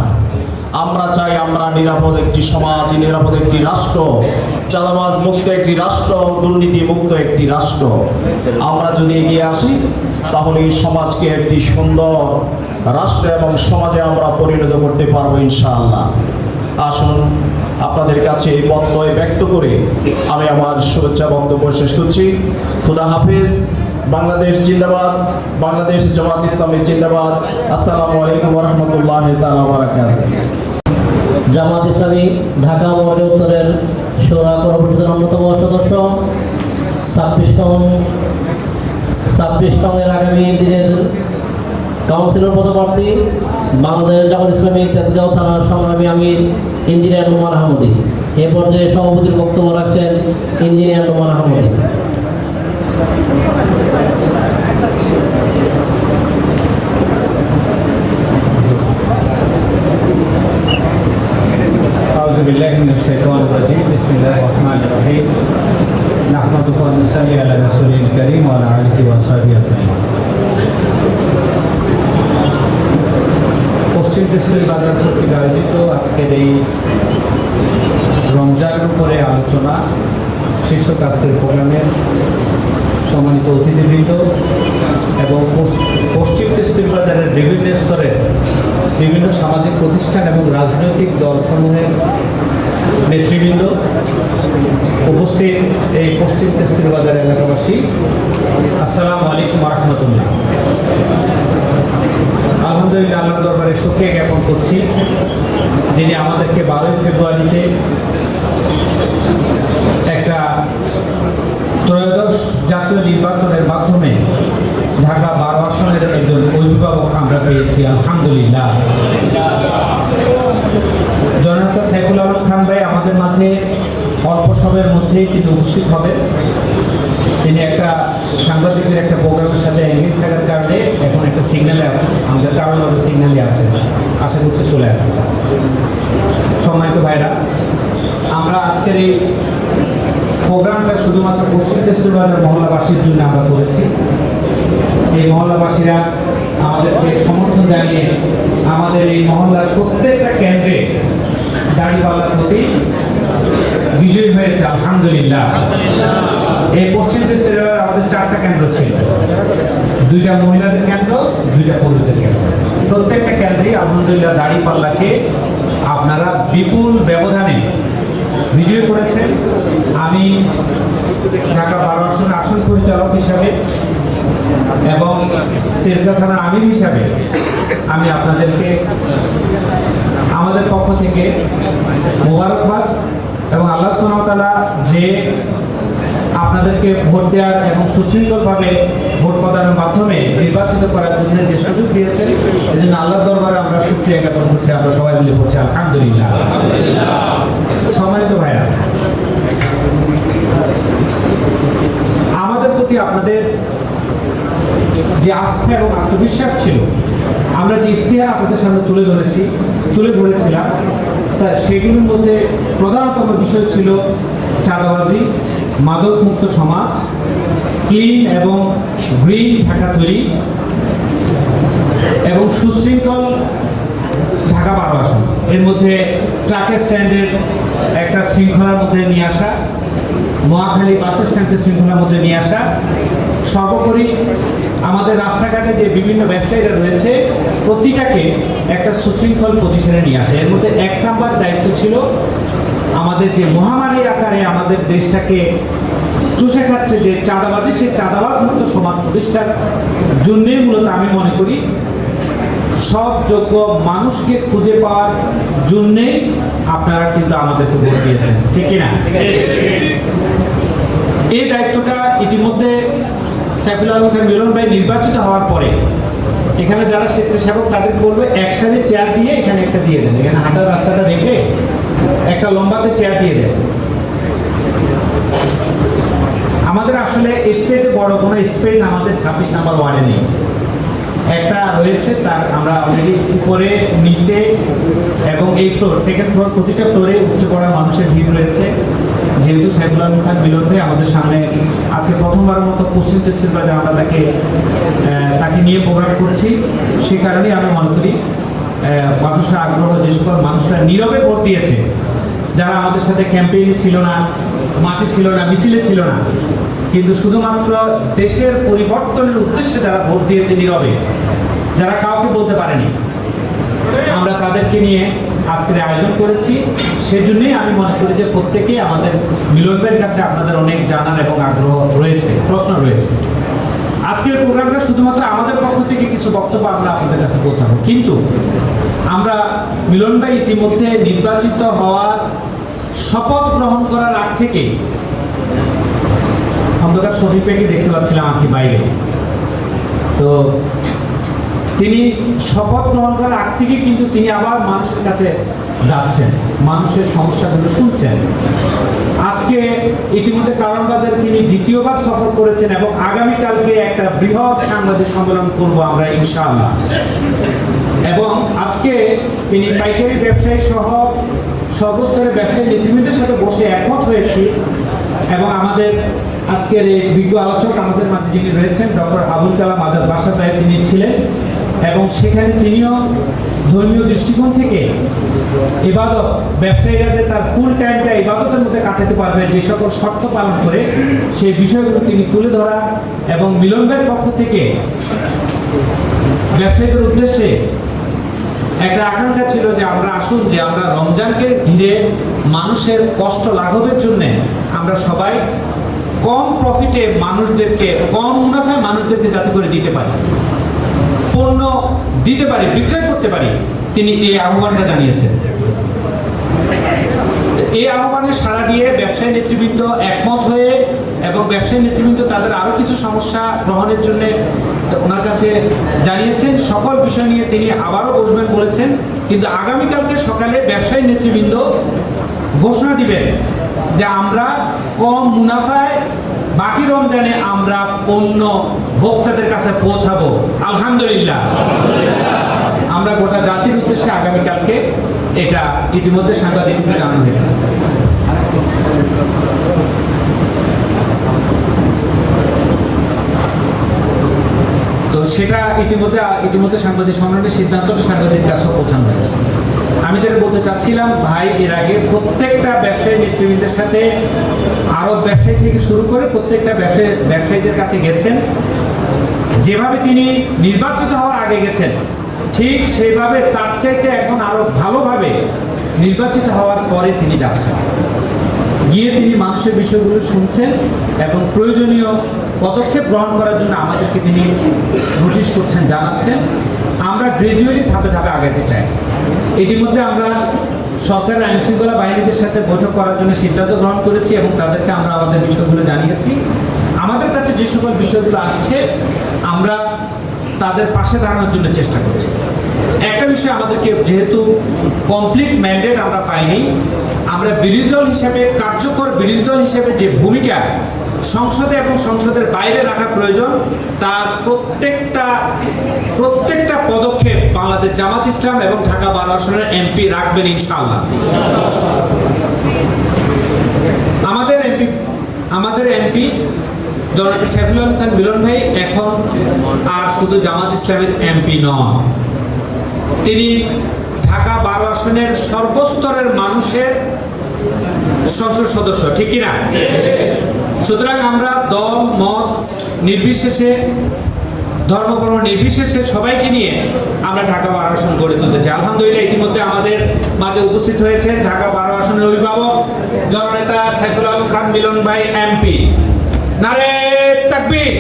আমরা চাই আমরা নিরাপদ একটি সমাজ, নিরাপদ একটি রাষ্ট্র, চাঁদাবাজ মুক্ত একটি রাষ্ট্র, দুর্নীতি মুক্ত একটি রাষ্ট্র। আমরা যদি এগিয়ে আসি, তাহলে এই সমাজকে একটি সুন্দর রাষ্ট্র এবং সমাজে আমরা পরিণত করতে পারবো ইনশাআল্লাহ। আসুন আপনাদের কাছে এই বক্তব্য ব্যক্ত করে আমি আমার শুভেচ্ছা বক্তব্য শেষ করছি। খুদা হাফেজ। বাংলাদেশ জিন্দাবাদ, বাংলাদেশ জামাত ইসলামী জিন্দাবাদ। আসসালামু আলাইকুম ওয়া রাহমাতুল্লাহি তাআলা ওয়া বারাকাতুহু। জামাত ইসলামী ঢাকা মহানগর উত্তরের শোরা কর্মসূচির অন্যতম সদস্য, 26 নং আগামী দিনের কাউন্সিলর পদপ্রার্থী, বাংলাদেশ জামাত ইসলামী তেজগাঁও থানার সংগ্রামী আমির ইঞ্জিনিয়ার নোমান আহমদী। এ পর্যায়ে সভাপতির বক্তব্য রাখছেন ইঞ্জিনিয়ার নোমান আহমদী। أعوذ بالله من الشيطان الرجيم بسم الله الرحمن الرحيم نحمده ونصلي على رسوله الكريم وعلى آله وصحبه أجمعين। পশ্চিম তেজগাঁও বাজার কর্তৃক আয়োজিত আজকের এই রমজানের উপরে আলোচনা শীর্ষক আজকের প্রোগ্রামের সম্মানিত অতিথিবৃন্দ এবং পশ্চিম তেজগাঁও বাজারের বিভিন্ন স্তরের বিভিন্ন সামাজিক প্রতিষ্ঠান এবং রাজনৈতিক দলসমূহের নেতৃবৃন্দ, উপস্থিত এই পশ্চিম তেজগাঁও বাজার এলাকাবাসী, আসসালামু আলাইকুম ওয়া রাহমাতুল্লাহ। আলহামদুলিল্লাহ, আল্লাহর দরবারে শুকরিয়া জ্ঞাপন করছি, যিনি আমাদেরকে 12ই ফেব্রুয়ারিতে একটা ত্রয়োদশ জাতীয় নির্বাচনের মাধ্যমে ঢাকা 12 আসনের একজন অভিভাবক আমরা পেয়েছি, আলহামদুলিল্লাহ। জননেতা সাইফুল আলম খান ভাই আমাদের আমাদের মাঝে অল্প সময়ের মধ্যেই তিনি উপস্থিত হবেন। তিনি একটা সাংবাদিকদের একটা প্রোগ্রামের সাথে এঙ্গেজ থাকার কারণে এখন একটা সিগন্যালে আছে, আমাদের কারণে সিগন্যালে আছে, আশা করছি চলে আসবে। সম্মানিত ভাইরা, আমরা আজকের এই প্রোগ্রামটা শুধুমাত্র পশ্চিম তেজপুরবাজার মহল্লাবাসীর জন্য আমরা করেছি। এই মহল্লাবাসীরা আমাদেরকে সমর্থন জানিয়ে আমাদের এই মহল্লার প্রত্যেকটা কেন্দ্রে দাঁড়িপাল্লার প্রতি বিজয়ী হয়েছে, আলহামদুলিল্লাহ। এই পশ্চিম তেজপুরে আমাদের 4টা কেন্দ্র ছিল, 2টা মহিলাদের কেন্দ্র, 2টা পুরুষদের কেন্দ্র। প্রত্যেকটা কেন্দ্রেই আলহামদুলিল্লাহ দাঁড়িপাল্লাকে আপনারা বিপুল ব্যবধানে বিজয় করেছেন। আমি ঢাকা 12 আসনের আসন পরিচালক হিসাবে এবং তেজগাঁ থানার আমির হিসাবে আমি আপনাদেরকে আমাদের পক্ষ থেকে মোবারকবাদ এবং আল্লাহ সুবহানাহু ওয়া তাআলা যে আপনাদেরকে ভোট দেওয়ার এবং সুশৃঙ্খলভাবে ভোট প্রদানের মাধ্যমে নির্বাচিত করার জন্য যে সুযোগ দিয়েছেন, এই জন্য আল্লাহর দরবারে আমরা শুকরিয়া জ্ঞাপন করছি। আমরা সবাই মিলে বলছি আলহামদুলিল্লাহ। সম্মানিত ভাইরা, আমাদের প্রতি আপনাদের যে আস্থা এবং আত্মবিশ্বাস ছিল, আমরা যে ইশতেহার আপনাদের সামনে তুলে ধরেছিলাম, তা সেগুলোর মধ্যে প্রধানতম বিষয় ছিল চাঁদাবাজি, মাদক মুক্ত সমাজ, ক্লিন এবং গ্রিন ঢাকা তৈরি এবং সুশৃঙ্খল ঢাকা 12 আসন। এর মধ্যে ট্রাকের স্ট্যান্ডের একটা শৃঙ্খলার মধ্যে নিয়ে আসা, মহাখালী বাস স্ট্যান্ডের শৃঙ্খলার মধ্যে নিয়ে আসা, সর্বোপরি আমাদের রাস্তাঘাটে যে বিভিন্ন ব্যবসায়ীরা রয়েছে প্রতিটাকে একটা সুশৃঙ্খল পজিশনে নিয়ে আসে। এর মধ্যে 1 নাম্বার দায়িত্ব ছিল আমাদের যে মহামারী আকারে আমাদের দেশটাকে চুষে খাচ্ছে যে চাঁদাবাজি, সেই চাঁদাবাজ মুক্ত সমাজ প্রতিষ্ঠার জন্যই মূলত আমি মনে করি সব যোগ্য মানুষকে খুঁজে পাওয়ার জন্যেই আপনারা কিন্তু আমাদেরকে ভোট দিয়েছেন, ঠিক কিনা? এই দায়িত্বটা ইতিমধ্যে সাইফুল আলম খান মিলন ভাই নির্বাচিত হওয়ার পরে এখানে যারা স্বেচ্ছাসেবক তাদের বলবে একসাথে চেয়ার দিয়ে এখানে একটা দিয়ে দেন, এখানে হাঁটার রাস্তাটা রেখে একটা লম্বাতে চেয়ার দিয়ে দেন। আমাদের আসলে এর চেয়ে বড় কোনো স্পেস আমাদের 26 নম্বর ওয়ার্ডে নেই। একটা রয়েছে, তার আমরা অলরেডি উপরে, নিচে এবং এই ফ্লোর, সেকেন্ড ফ্লোর, প্রতিটা ফ্লোরে উচ্চ পড়া মানুষের ভিড় রয়েছে। যেহেতু সাইফুল আলম খান মিলন ভাই আমাদের সামনে আজকে প্রথমবারের মতো পশ্চিম তেজপুরবাজার আমরা তাকে নিয়ে প্রোগ্রাম করছি, সে কারণেই আমি মনে করি মানুষের আগ্রহ, যে সকল মানুষরা নীরবে ভোট দিয়েছে, যারা আমাদের সাথে ক্যাম্পেইনে ছিল না, মাঠে ছিল না, মিছিলে ছিল না, কিন্তু শুধুমাত্র দেশের পরিবর্তনের উদ্দেশ্যে যারা ভোট দিয়েছে নীরবে, যারা কাউকে বলতে পারেনি, আমরা তাদেরকে নিয়ে আজকের আয়োজন করেছি। সেজন্যই আমি মনে করি যে প্রত্যেকেই আমাদের মিলনের কাছে আপনাদের অনেক জানার এবং আগ্রহ রয়েছে, প্রশ্ন রয়েছে। আজকের প্রোগ্রামটা শুধুমাত্র আমাদের পক্ষ থেকে কিছু বক্তব্য আমরা আপনাদের কাছে পৌঁছাবো, কিন্তু আমরা মিলন ভাই ইতিমধ্যে নির্বাচিত হওয়ার শপথ গ্রহণ করার আগ থেকে খন্দকার শফিক ভাইকে দেখতে পাচ্ছিলাম আর কি বাইরে, তো তিনি শপথ গ্রহণ করার আগ থেকে কিন্তু তিনি আবার মানুষের কাছে যাচ্ছেন, মানুষের সমস্যাগুলো শুনছেন। আজকে ইতিমধ্যে কারণবাজারে তিনি দ্বিতীয়বার সফর করেছেন এবং আগামীকালকে একটা বৃহৎ সাংবাদিক সম্মেলন করব আমরা ইনশাআল্লাহ। এবং আজকে তিনি পাইকারি ব্যবসায়ী সহ সর্বস্তরের ব্যবসায়ী নেতৃবৃন্দের সাথে বসে একমত হয়েছি এবং আমাদের আজকের এই বিজ্ঞ আলোচক আমাদের মাঝে যিনি রয়েছেন ডক্টর আবুল কালাম আজাদ বাসার সাহেব, তিনি ছিলেন এবং সেখানে তিনিও ধর্মীয় দৃষ্টিকোণ থেকে ইবাদত, ব্যবসায়ীরা যে তার ফুল টাইমটা ইবাদতের মধ্যে কাটাতে পারবে যে সকল শর্ত পালন করে, সেই বিষয়গুলো তিনি তুলে ধরা এবং মিলন ভাইয়ের পক্ষ থেকে ব্যবসায়ীদের উদ্দেশ্যে একটা আকাঙ্ক্ষা ছিল যে আমরা আসুন, যে আমরা রমজানকে ঘিরে মানুষের কষ্ট লাঘবের জন্য আমরা সবাই কম প্রফিটে মানুষদেরকে, কম মুনাফায় মানুষদেরকে যাতে করে দিতে পারি, পণ্য দিতে পারি, বিক্রয় করতে পারি, তিনি এই আহ্বানটা জানিয়েছেন। এই আহ্বানে সাড়া দিয়ে ব্যবসায়ী নেতৃবৃন্দ একমত হয়ে এবং ব্যবসায়ী নেতৃবৃন্দ তাদের আরও কিছু সমস্যা গ্রহণের জন্য ওনার কাছে জানিয়েছেন। সকল বিষয় নিয়ে তিনি আবারও বসবেন বলেছেন, কিন্তু আগামীকালকে সকালে ব্যবসায়ী নেতৃবৃন্দ ঘোষণা দিবেন যে আমরা কম মুনাফায় বাকি রমজানে আমরা পণ্য ভোক্তাদের কাছে পৌঁছাবো। আলহামদুলিল্লাহ। আমরা গোটা জাতির উদ্দেশ্যে আগামীকালকে এটা ইতিমধ্যে সাংবাদিকদের জানানো হয়েছে। তো সেটা ইতিমধ্যে সাংবাদিক সম্মেলনের সিদ্ধান্তটা সাংবাদিক কাছে পৌঁছানো হয়েছে। আমি যেটা বলতে চাচ্ছিলাম ভাই, এর আগে প্রত্যেকটা ব্যবসায়ী নেতৃবৃন্দের সাথে আরব ব্যবসায়ী থেকে শুরু করে প্রত্যেকটা ব্যবসায়ীদের কাছে গেছেন। যেভাবে তিনি নির্বাচিত হওয়ার আগে গেছেন ঠিক সেভাবে তার চাইতে এখন আরো ভালোভাবে নির্বাচিত হওয়ার পরে তিনি যাচ্ছেন। গিয়ে তিনি মানুষের বিষয়গুলো শুনছেন এবং প্রয়োজনীয় পদক্ষেপ গ্রহণ করার জন্য আমাদেরকে তিনি নোটিশ করছেন, জানাচ্ছেন। আমরা গ্রাজুয়ালি ধাপে ধাপে আগাতে চাই। ইতিমধ্যে আমরা সরকারের আইন শৃঙ্খলা বাহিনীদের সাথে বৈঠক করার জন্য সিদ্ধান্ত গ্রহণ করেছি এবং তাদেরকে আমরা আমাদের বিষয়গুলো জানিয়েছি। আমাদের কাছে যে সকল বিষয়গুলো আসছে আমরা তাদের পাশে দাঁড়ানোর জন্য চেষ্টা করছি। একটা বিষয় আমাদেরকে, যেহেতু কমপ্লিট ম্যান্ডেট আমরা পাইনি, আমরা বিরোধী দল হিসেবে, কার্যকর বিরোধী দল হিসেবে যে ভূমিকা সংসদে এবং সংসদের বাইরে রাখা প্রয়োজন, তার প্রত্যেকটা পদক্ষেপ বাংলাদেশ জামাত ইসলাম এবং ঢাকা 12 আসনের এমপি রাখবেন ইনশাআল্লাহ। আমাদের এমপি জনাব সাইফুল আলম খান মিলন ভাই এখন আর শুধু জামাত ইসলামের এমপি নন, তিনি ঢাকা 12 আসনের সর্বস্তরের মানুষের সংসদ সদস্য, ঠিক কিনা? সুতরাং আমরা দল মত নির্বিশেষে, ধর্মবর্ণ নির্বিশেষে সবাইকে নিয়ে আমরা ঢাকা 12 আসন গড়ে তুলতে চাই। আলহামদুলিল্লাহ ইতিমধ্যে আমাদের মাঝে উপস্থিত হয়েছেন ঢাকা 12 আসনের অভিভাবক জননেতা সাইফুল আলম খান মিলন ভাই এমপি। নারে তাকবীর,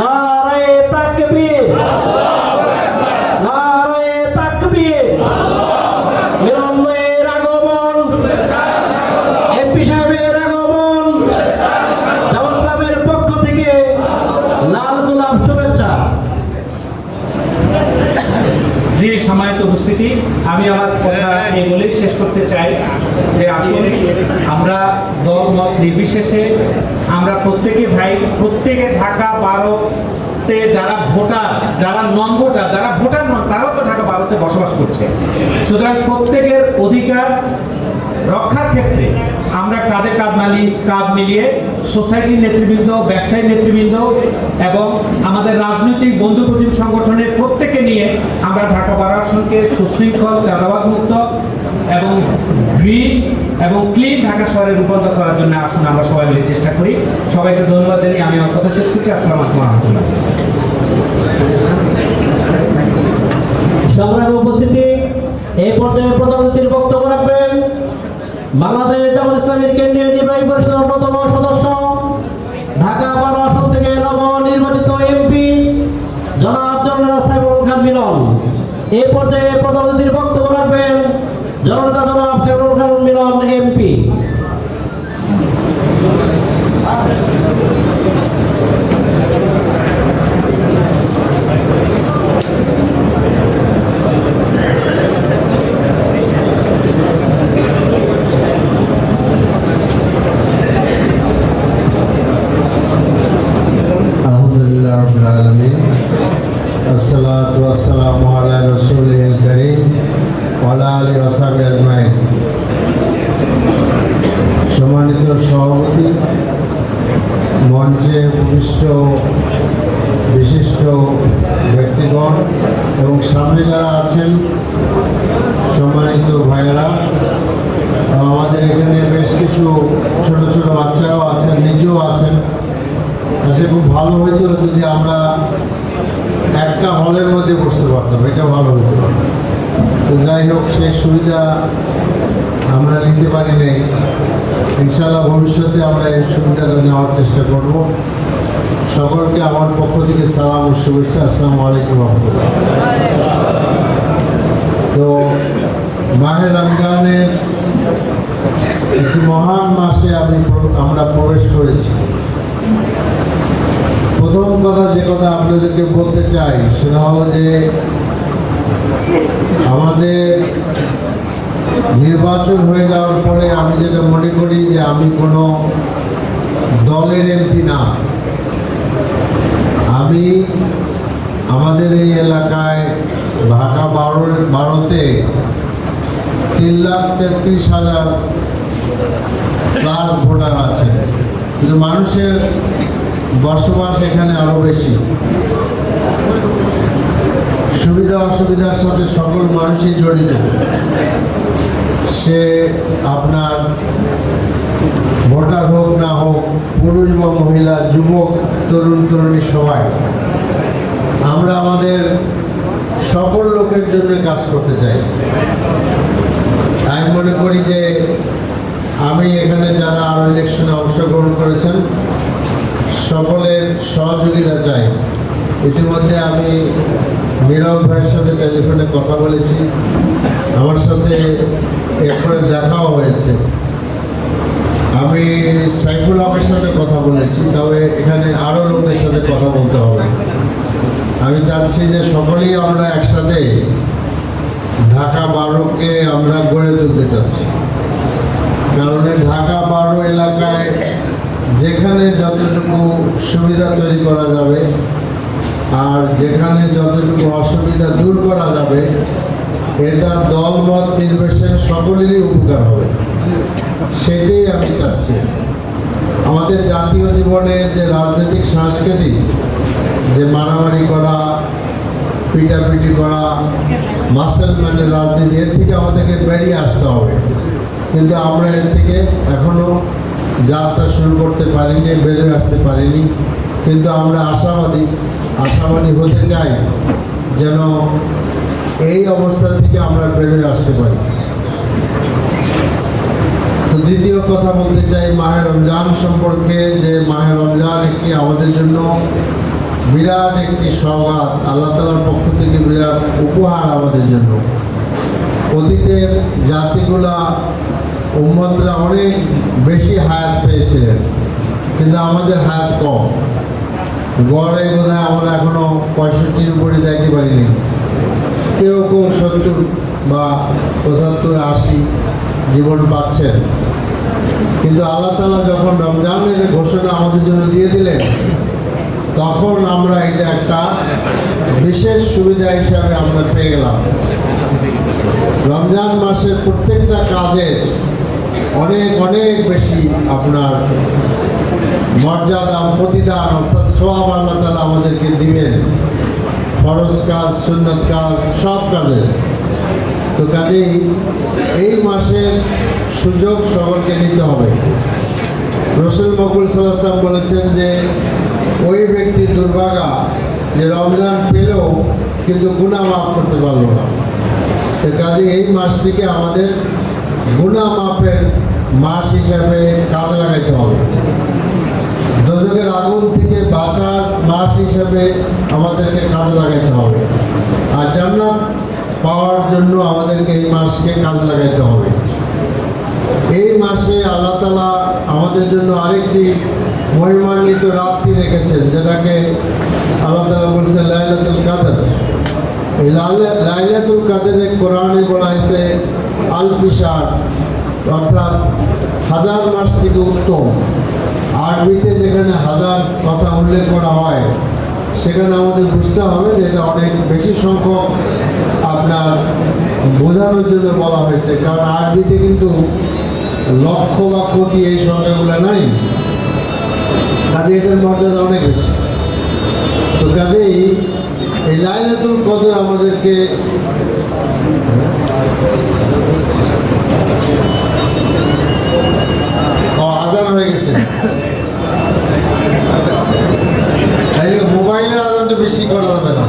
নারে তাকবীর, নারে তাকবীর। মিলন ভাইয়ের আগমন, এমপি সাহেবের আগমন, জামাত ইসলামের পক্ষ থেকে লাল গোলাপ শুভেচ্ছা। যে সম্মানিত উপস্থিতি, আমি আমার কথা এই বলেই শেষ করতে চাই যে আসুন আমরা দল মত নির্বিশেষে আমরা প্রত্যেকে ঢাকা 12-তে যারা ভোটার, যারা নন ভোটার, যারা ভোটার নন তারাও তো ঢাকা 12-তে বসবাস করছে। সুতরাং প্রত্যেকের অধিকার রক্ষার ক্ষেত্রে আমরা কাঁধ মিলিয়ে সোসাইটির নেতৃবৃন্দ, ব্যবসায়ী নেতৃবৃন্দ এবং আমাদের রাজনৈতিক বন্ধু প্রতিম সংগঠনের প্রত্যেকে নিয়ে আমরা ঢাকা 12 আসনকে সুশৃঙ্খল, চাঁদাবাদ মুক্ত এবং গ্রিন এবং ক্লিন ঢাকা শহরে রূপান্তর করার জন্য আসুন আমরা সবাই মিলে চেষ্টা করি। সবাইকে ধন্যবাদ জানিয়ে আমি আমার কথা শেষ করছি। আসসালামু আলাইকুম ওয়া রাহমাতুল্লাহ। সংগ্রামী উপস্থিতি, এই পর্যায়ে প্রধান অতিথির বক্তব্য রাখবেন বাংলাদেশ জামাত ইসলামীর কেন্দ্রীয় নির্বাহী পরিষদের অন্যতম সদস্য, ঢাকা 12 আসন থেকে নবনির্বাচিত এমপি জনাব সাইফুল খান মিলন। এই পর্যায়ে প্রধান অতিথির বক্তব্য রাখবেন জনাব সাইফুল খান মিলন এমপি। अस्सलातु वस्सलामु अला रसूलिल करीम वा अला आलिहि ওয়া সাহবিহি আজমাইন। সম্মানিত সভাপতি, মঞ্চে উপবিষ্ট বিশিষ্ট ব্যক্তিগণ এবং সামনে যারা আছেন সম্মানিত ভাইয়েরা, আমাদের এখানে বেশ কিছু ছোট ছোট বাচ্চারাও আছেন, নিজেও আছেন। খুব ভালো হইতো যদি আমরা একটা হলের মধ্যে বসতে পারতাম, এটা ভালো হতো। তো যাই হোক, সেই সুবিধা আমরা নিতে পারি নাই। ইনশাআল্লাহ ভবিষ্যতে আমরা এই সুবিধাটা নেওয়ার চেষ্টা করব। সকলকে আমার পক্ষ থেকে সালাম ও শুভেচ্ছা। আসসালামু আলাইকুম ওয়া রাহমাতুল্লাহ। তো মাহে রমজানের একটি মহান মাসে আমরা প্রবেশ করেছি। প্রথম কথা যে কথা আপনাদেরকে বলতে চাই সেটা হলো যে আমাদের নির্বাচন হয়ে যাওয়ার পরে আমি যেটা মনে করি যে আমি কোনো দলের এমপি না, আমি আমাদের এই এলাকায় ঢাকা 12-তে 3,33,000 প্লাস ভোটার আছে, কিন্তু মানুষের বসবাস এখানে আরও বেশি। সুবিধা অসুবিধার সাথে সকল মানুষই জড়িত। সে আপনার ভোটার হোক না হোক, পুরুষ বা মহিলা, যুবক, তরুণ তরুণী, সবাই আমরা আমাদের সকল লোকের জন্য কাজ করতে চাই। আমি মনে করি যে আমি এখানে যারা আরও ইলেকশনে অংশগ্রহণ করেছেন সকলের সহযোগিতা চাই। ইতিমধ্যে আমি মীরাব ভাইয়ের সাথে টেলিফোনে কথা বলেছি, আমার সাথে এরপরে দেখাও হয়েছে। আমি সাইফুল হকের সাথে কথা বলেছি, তবে এখানে আরও লোকদের সাথে কথা বলতে হবে। আমি চাচ্ছি যে সকলেই আমরা একসাথে ঢাকা 12কে আমরা গড়ে তুলতে চাচ্ছি। কারণ ঢাকা 12 এলাকায় যেখানে যতটুকু সুবিধা তৈরি করা যাবে আর যেখানে যতটুকু অসুবিধা দূর করা যাবে, এটা দলমত নির্বিশেষে সকলেরই উপকার হবে, সেটাই আমি চাচ্ছি। আমাদের জাতীয় জীবনে যে রাজনৈতিক সাংস্কৃতিক, যে মারামারি করা, পিটাপিটি করা, মাসেলম্যানের রাজনীতি, এর থেকে আমাদেরকে বেরিয়ে আসতে হবে। কিন্তু আমরা এর থেকে এখনও যাত্রা শুরু করতে পারিনি, বেরিয়ে আসতে পারিনি। কিন্তু আমরা আশাবাদী হতে চাই যেন এই অবস্থা থেকে আমরা বেরিয়ে আসতে পারি। তো দ্বিতীয় কথা বলতে চাই মাহে রমজান সম্পর্কে, যে মাহে রমজান একটি আমাদের জন্য বিরাট একটি সওগাত, আল্লাহ তাআলার পক্ষ থেকে বিরাট উপহার আমাদের জন্য। অতীতের জাতিগুলা উম্মতরা অনেক বেশি হায়াত পেয়েছিলেন, কিন্তু আমাদের হায়াত কম। গড়ে বোধহয় আমরা এখনো 65-র উপরে যাইতে পারিনি। কেউ 70 বা 75-80 জীবন পাচ্ছেন। কিন্তু আল্লাহ তাআলা যখন রমজানের ঘোষণা আমাদের জন্য দিয়ে দিলেন, তখন আমরা এটা একটা বিশেষ সুবিধা হিসাবে আমরা পেয়ে গেলাম। রমজান মাসের প্রত্যেকটা কাজে অনেক অনেক বেশি আপনার মর্যাদা, প্রতিদান, অর্থাৎ সওয়াব আল্লাহ তাআলা আমাদেরকে দিবেন, ফরজ কাজ, সুন্নত কাজ, সব কাজে। তো কাজেই এই মাসের সুযোগ সকলকে নিতে হবে। রাসূল মকবুল সাল্লাল্লাহু আলাইহি ওয়াসাল্লাম বলেছেন যে ওই ব্যক্তির দুর্ভাগা যে রমজান পেলেও কিন্তু গুনাহ মাফ করতে পারলো না। তো কাজে এই মাসটিকে আমাদের গুনাহ মাফের মাস হিসাবে কাজে লাগাইতে হবে। দোজখের আগুন থেকে বাঁচার মাস হিসাবে আমাদেরকে কাজে লাগাইতে হবে। আর জান্নাত পাওয়ার জন্য আমাদেরকে এই মাসকে কাজে লাগাইতে হবে। এই মাসে আল্লাহ তাআলা আমাদের জন্য আরেকটি মহিমান্বিত রাত্রি রেখেছেন, যেটাকে আল্লাহ তাআলা বলছেন লাইলাতুল কদর। এই লাইলাতুল কদরে কোরআনে বলা হয়েছে আলফি শাহর, অর্থাৎ 1000 মাস থেকে উত্তম। আরবিতে যেখানে 1000 কথা উল্লেখ করা হয়, সেখানে আমাদের বুঝতে হবে যে এটা অনেক বেশি সংখ্যক আপনার বোঝানোর জন্য বলা হয়েছে। কারণ আরবিতে কিন্তু লক্ষ বা কোটি এই সংখ্যাগুলো নাই, কাজে এটার মর্যাদা অনেক বেশি। তো কাজেই এই লাইলাতুল কদর আমাদেরকে আজান হয়ে গেছে, মোবাইলের আজান তো বেশি করা যাবে না।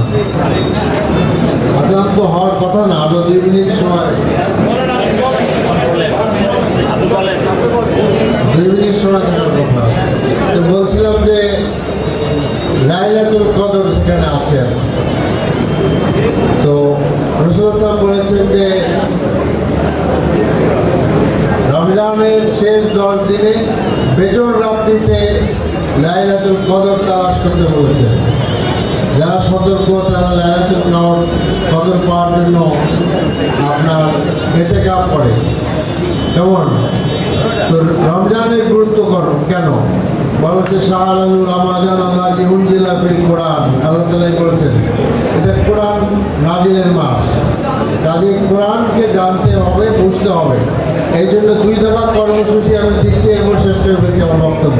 আজান তো হওয়ার কথা না, আরো 2 মিনিট সময়, 2 মিনিট সময় থাকার কথা। তো বলছিলাম যে লাইলাতুল কদর সেখানে আছে। তো রাসূলুল্লাহ সাল্লাল্লাহু আলাইহি ওয়াসাল্লাম বলেছেন যে রমজানের শেষ 10 দিনে বেজর রাত্রিতে লাইলাতুল কদর তালাশ করতে বলেছেন। যারা সতর্ক তারা লাইলাতুল কদর পাওয়ার জন্য আপনার এতেকাফ করে। কেমন? তো রমজানের গুরুত্ব কেন বলছে শাহরুল রমাজান আল্লাহ জীবন জেলা ফিল কোরআন, আল্লাহ তালাই বলছেন এটা কোরআন নাজিলের মাস, কাজে কোরআনকে জানতে হবে, বুঝতে হবে। এই জন্য 2 দফা কর্মসূচি আমি দিচ্ছি এবং শেষ করে ফেলছি আমার বক্তব্য।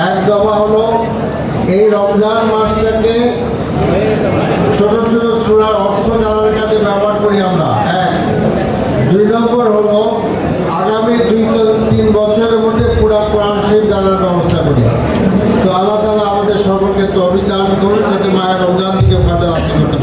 1 দফা হলো এই রমজান মাসটাকে ছোট ছোট সূরার অর্থ জানার কাছে ব্যবহার করি আমরা। 1। 2 নম্বর হলো আগামী 2-3 বছরের মধ্যে পুরা কোরআন শরীফ জানার ব্যবস্থা করি। তো আল্লাহ তাআলা আমাদের সকলকে তৌফিক দান করুন যাতে মায়ের রমজান থেকে ফায়দা হাসিল করতে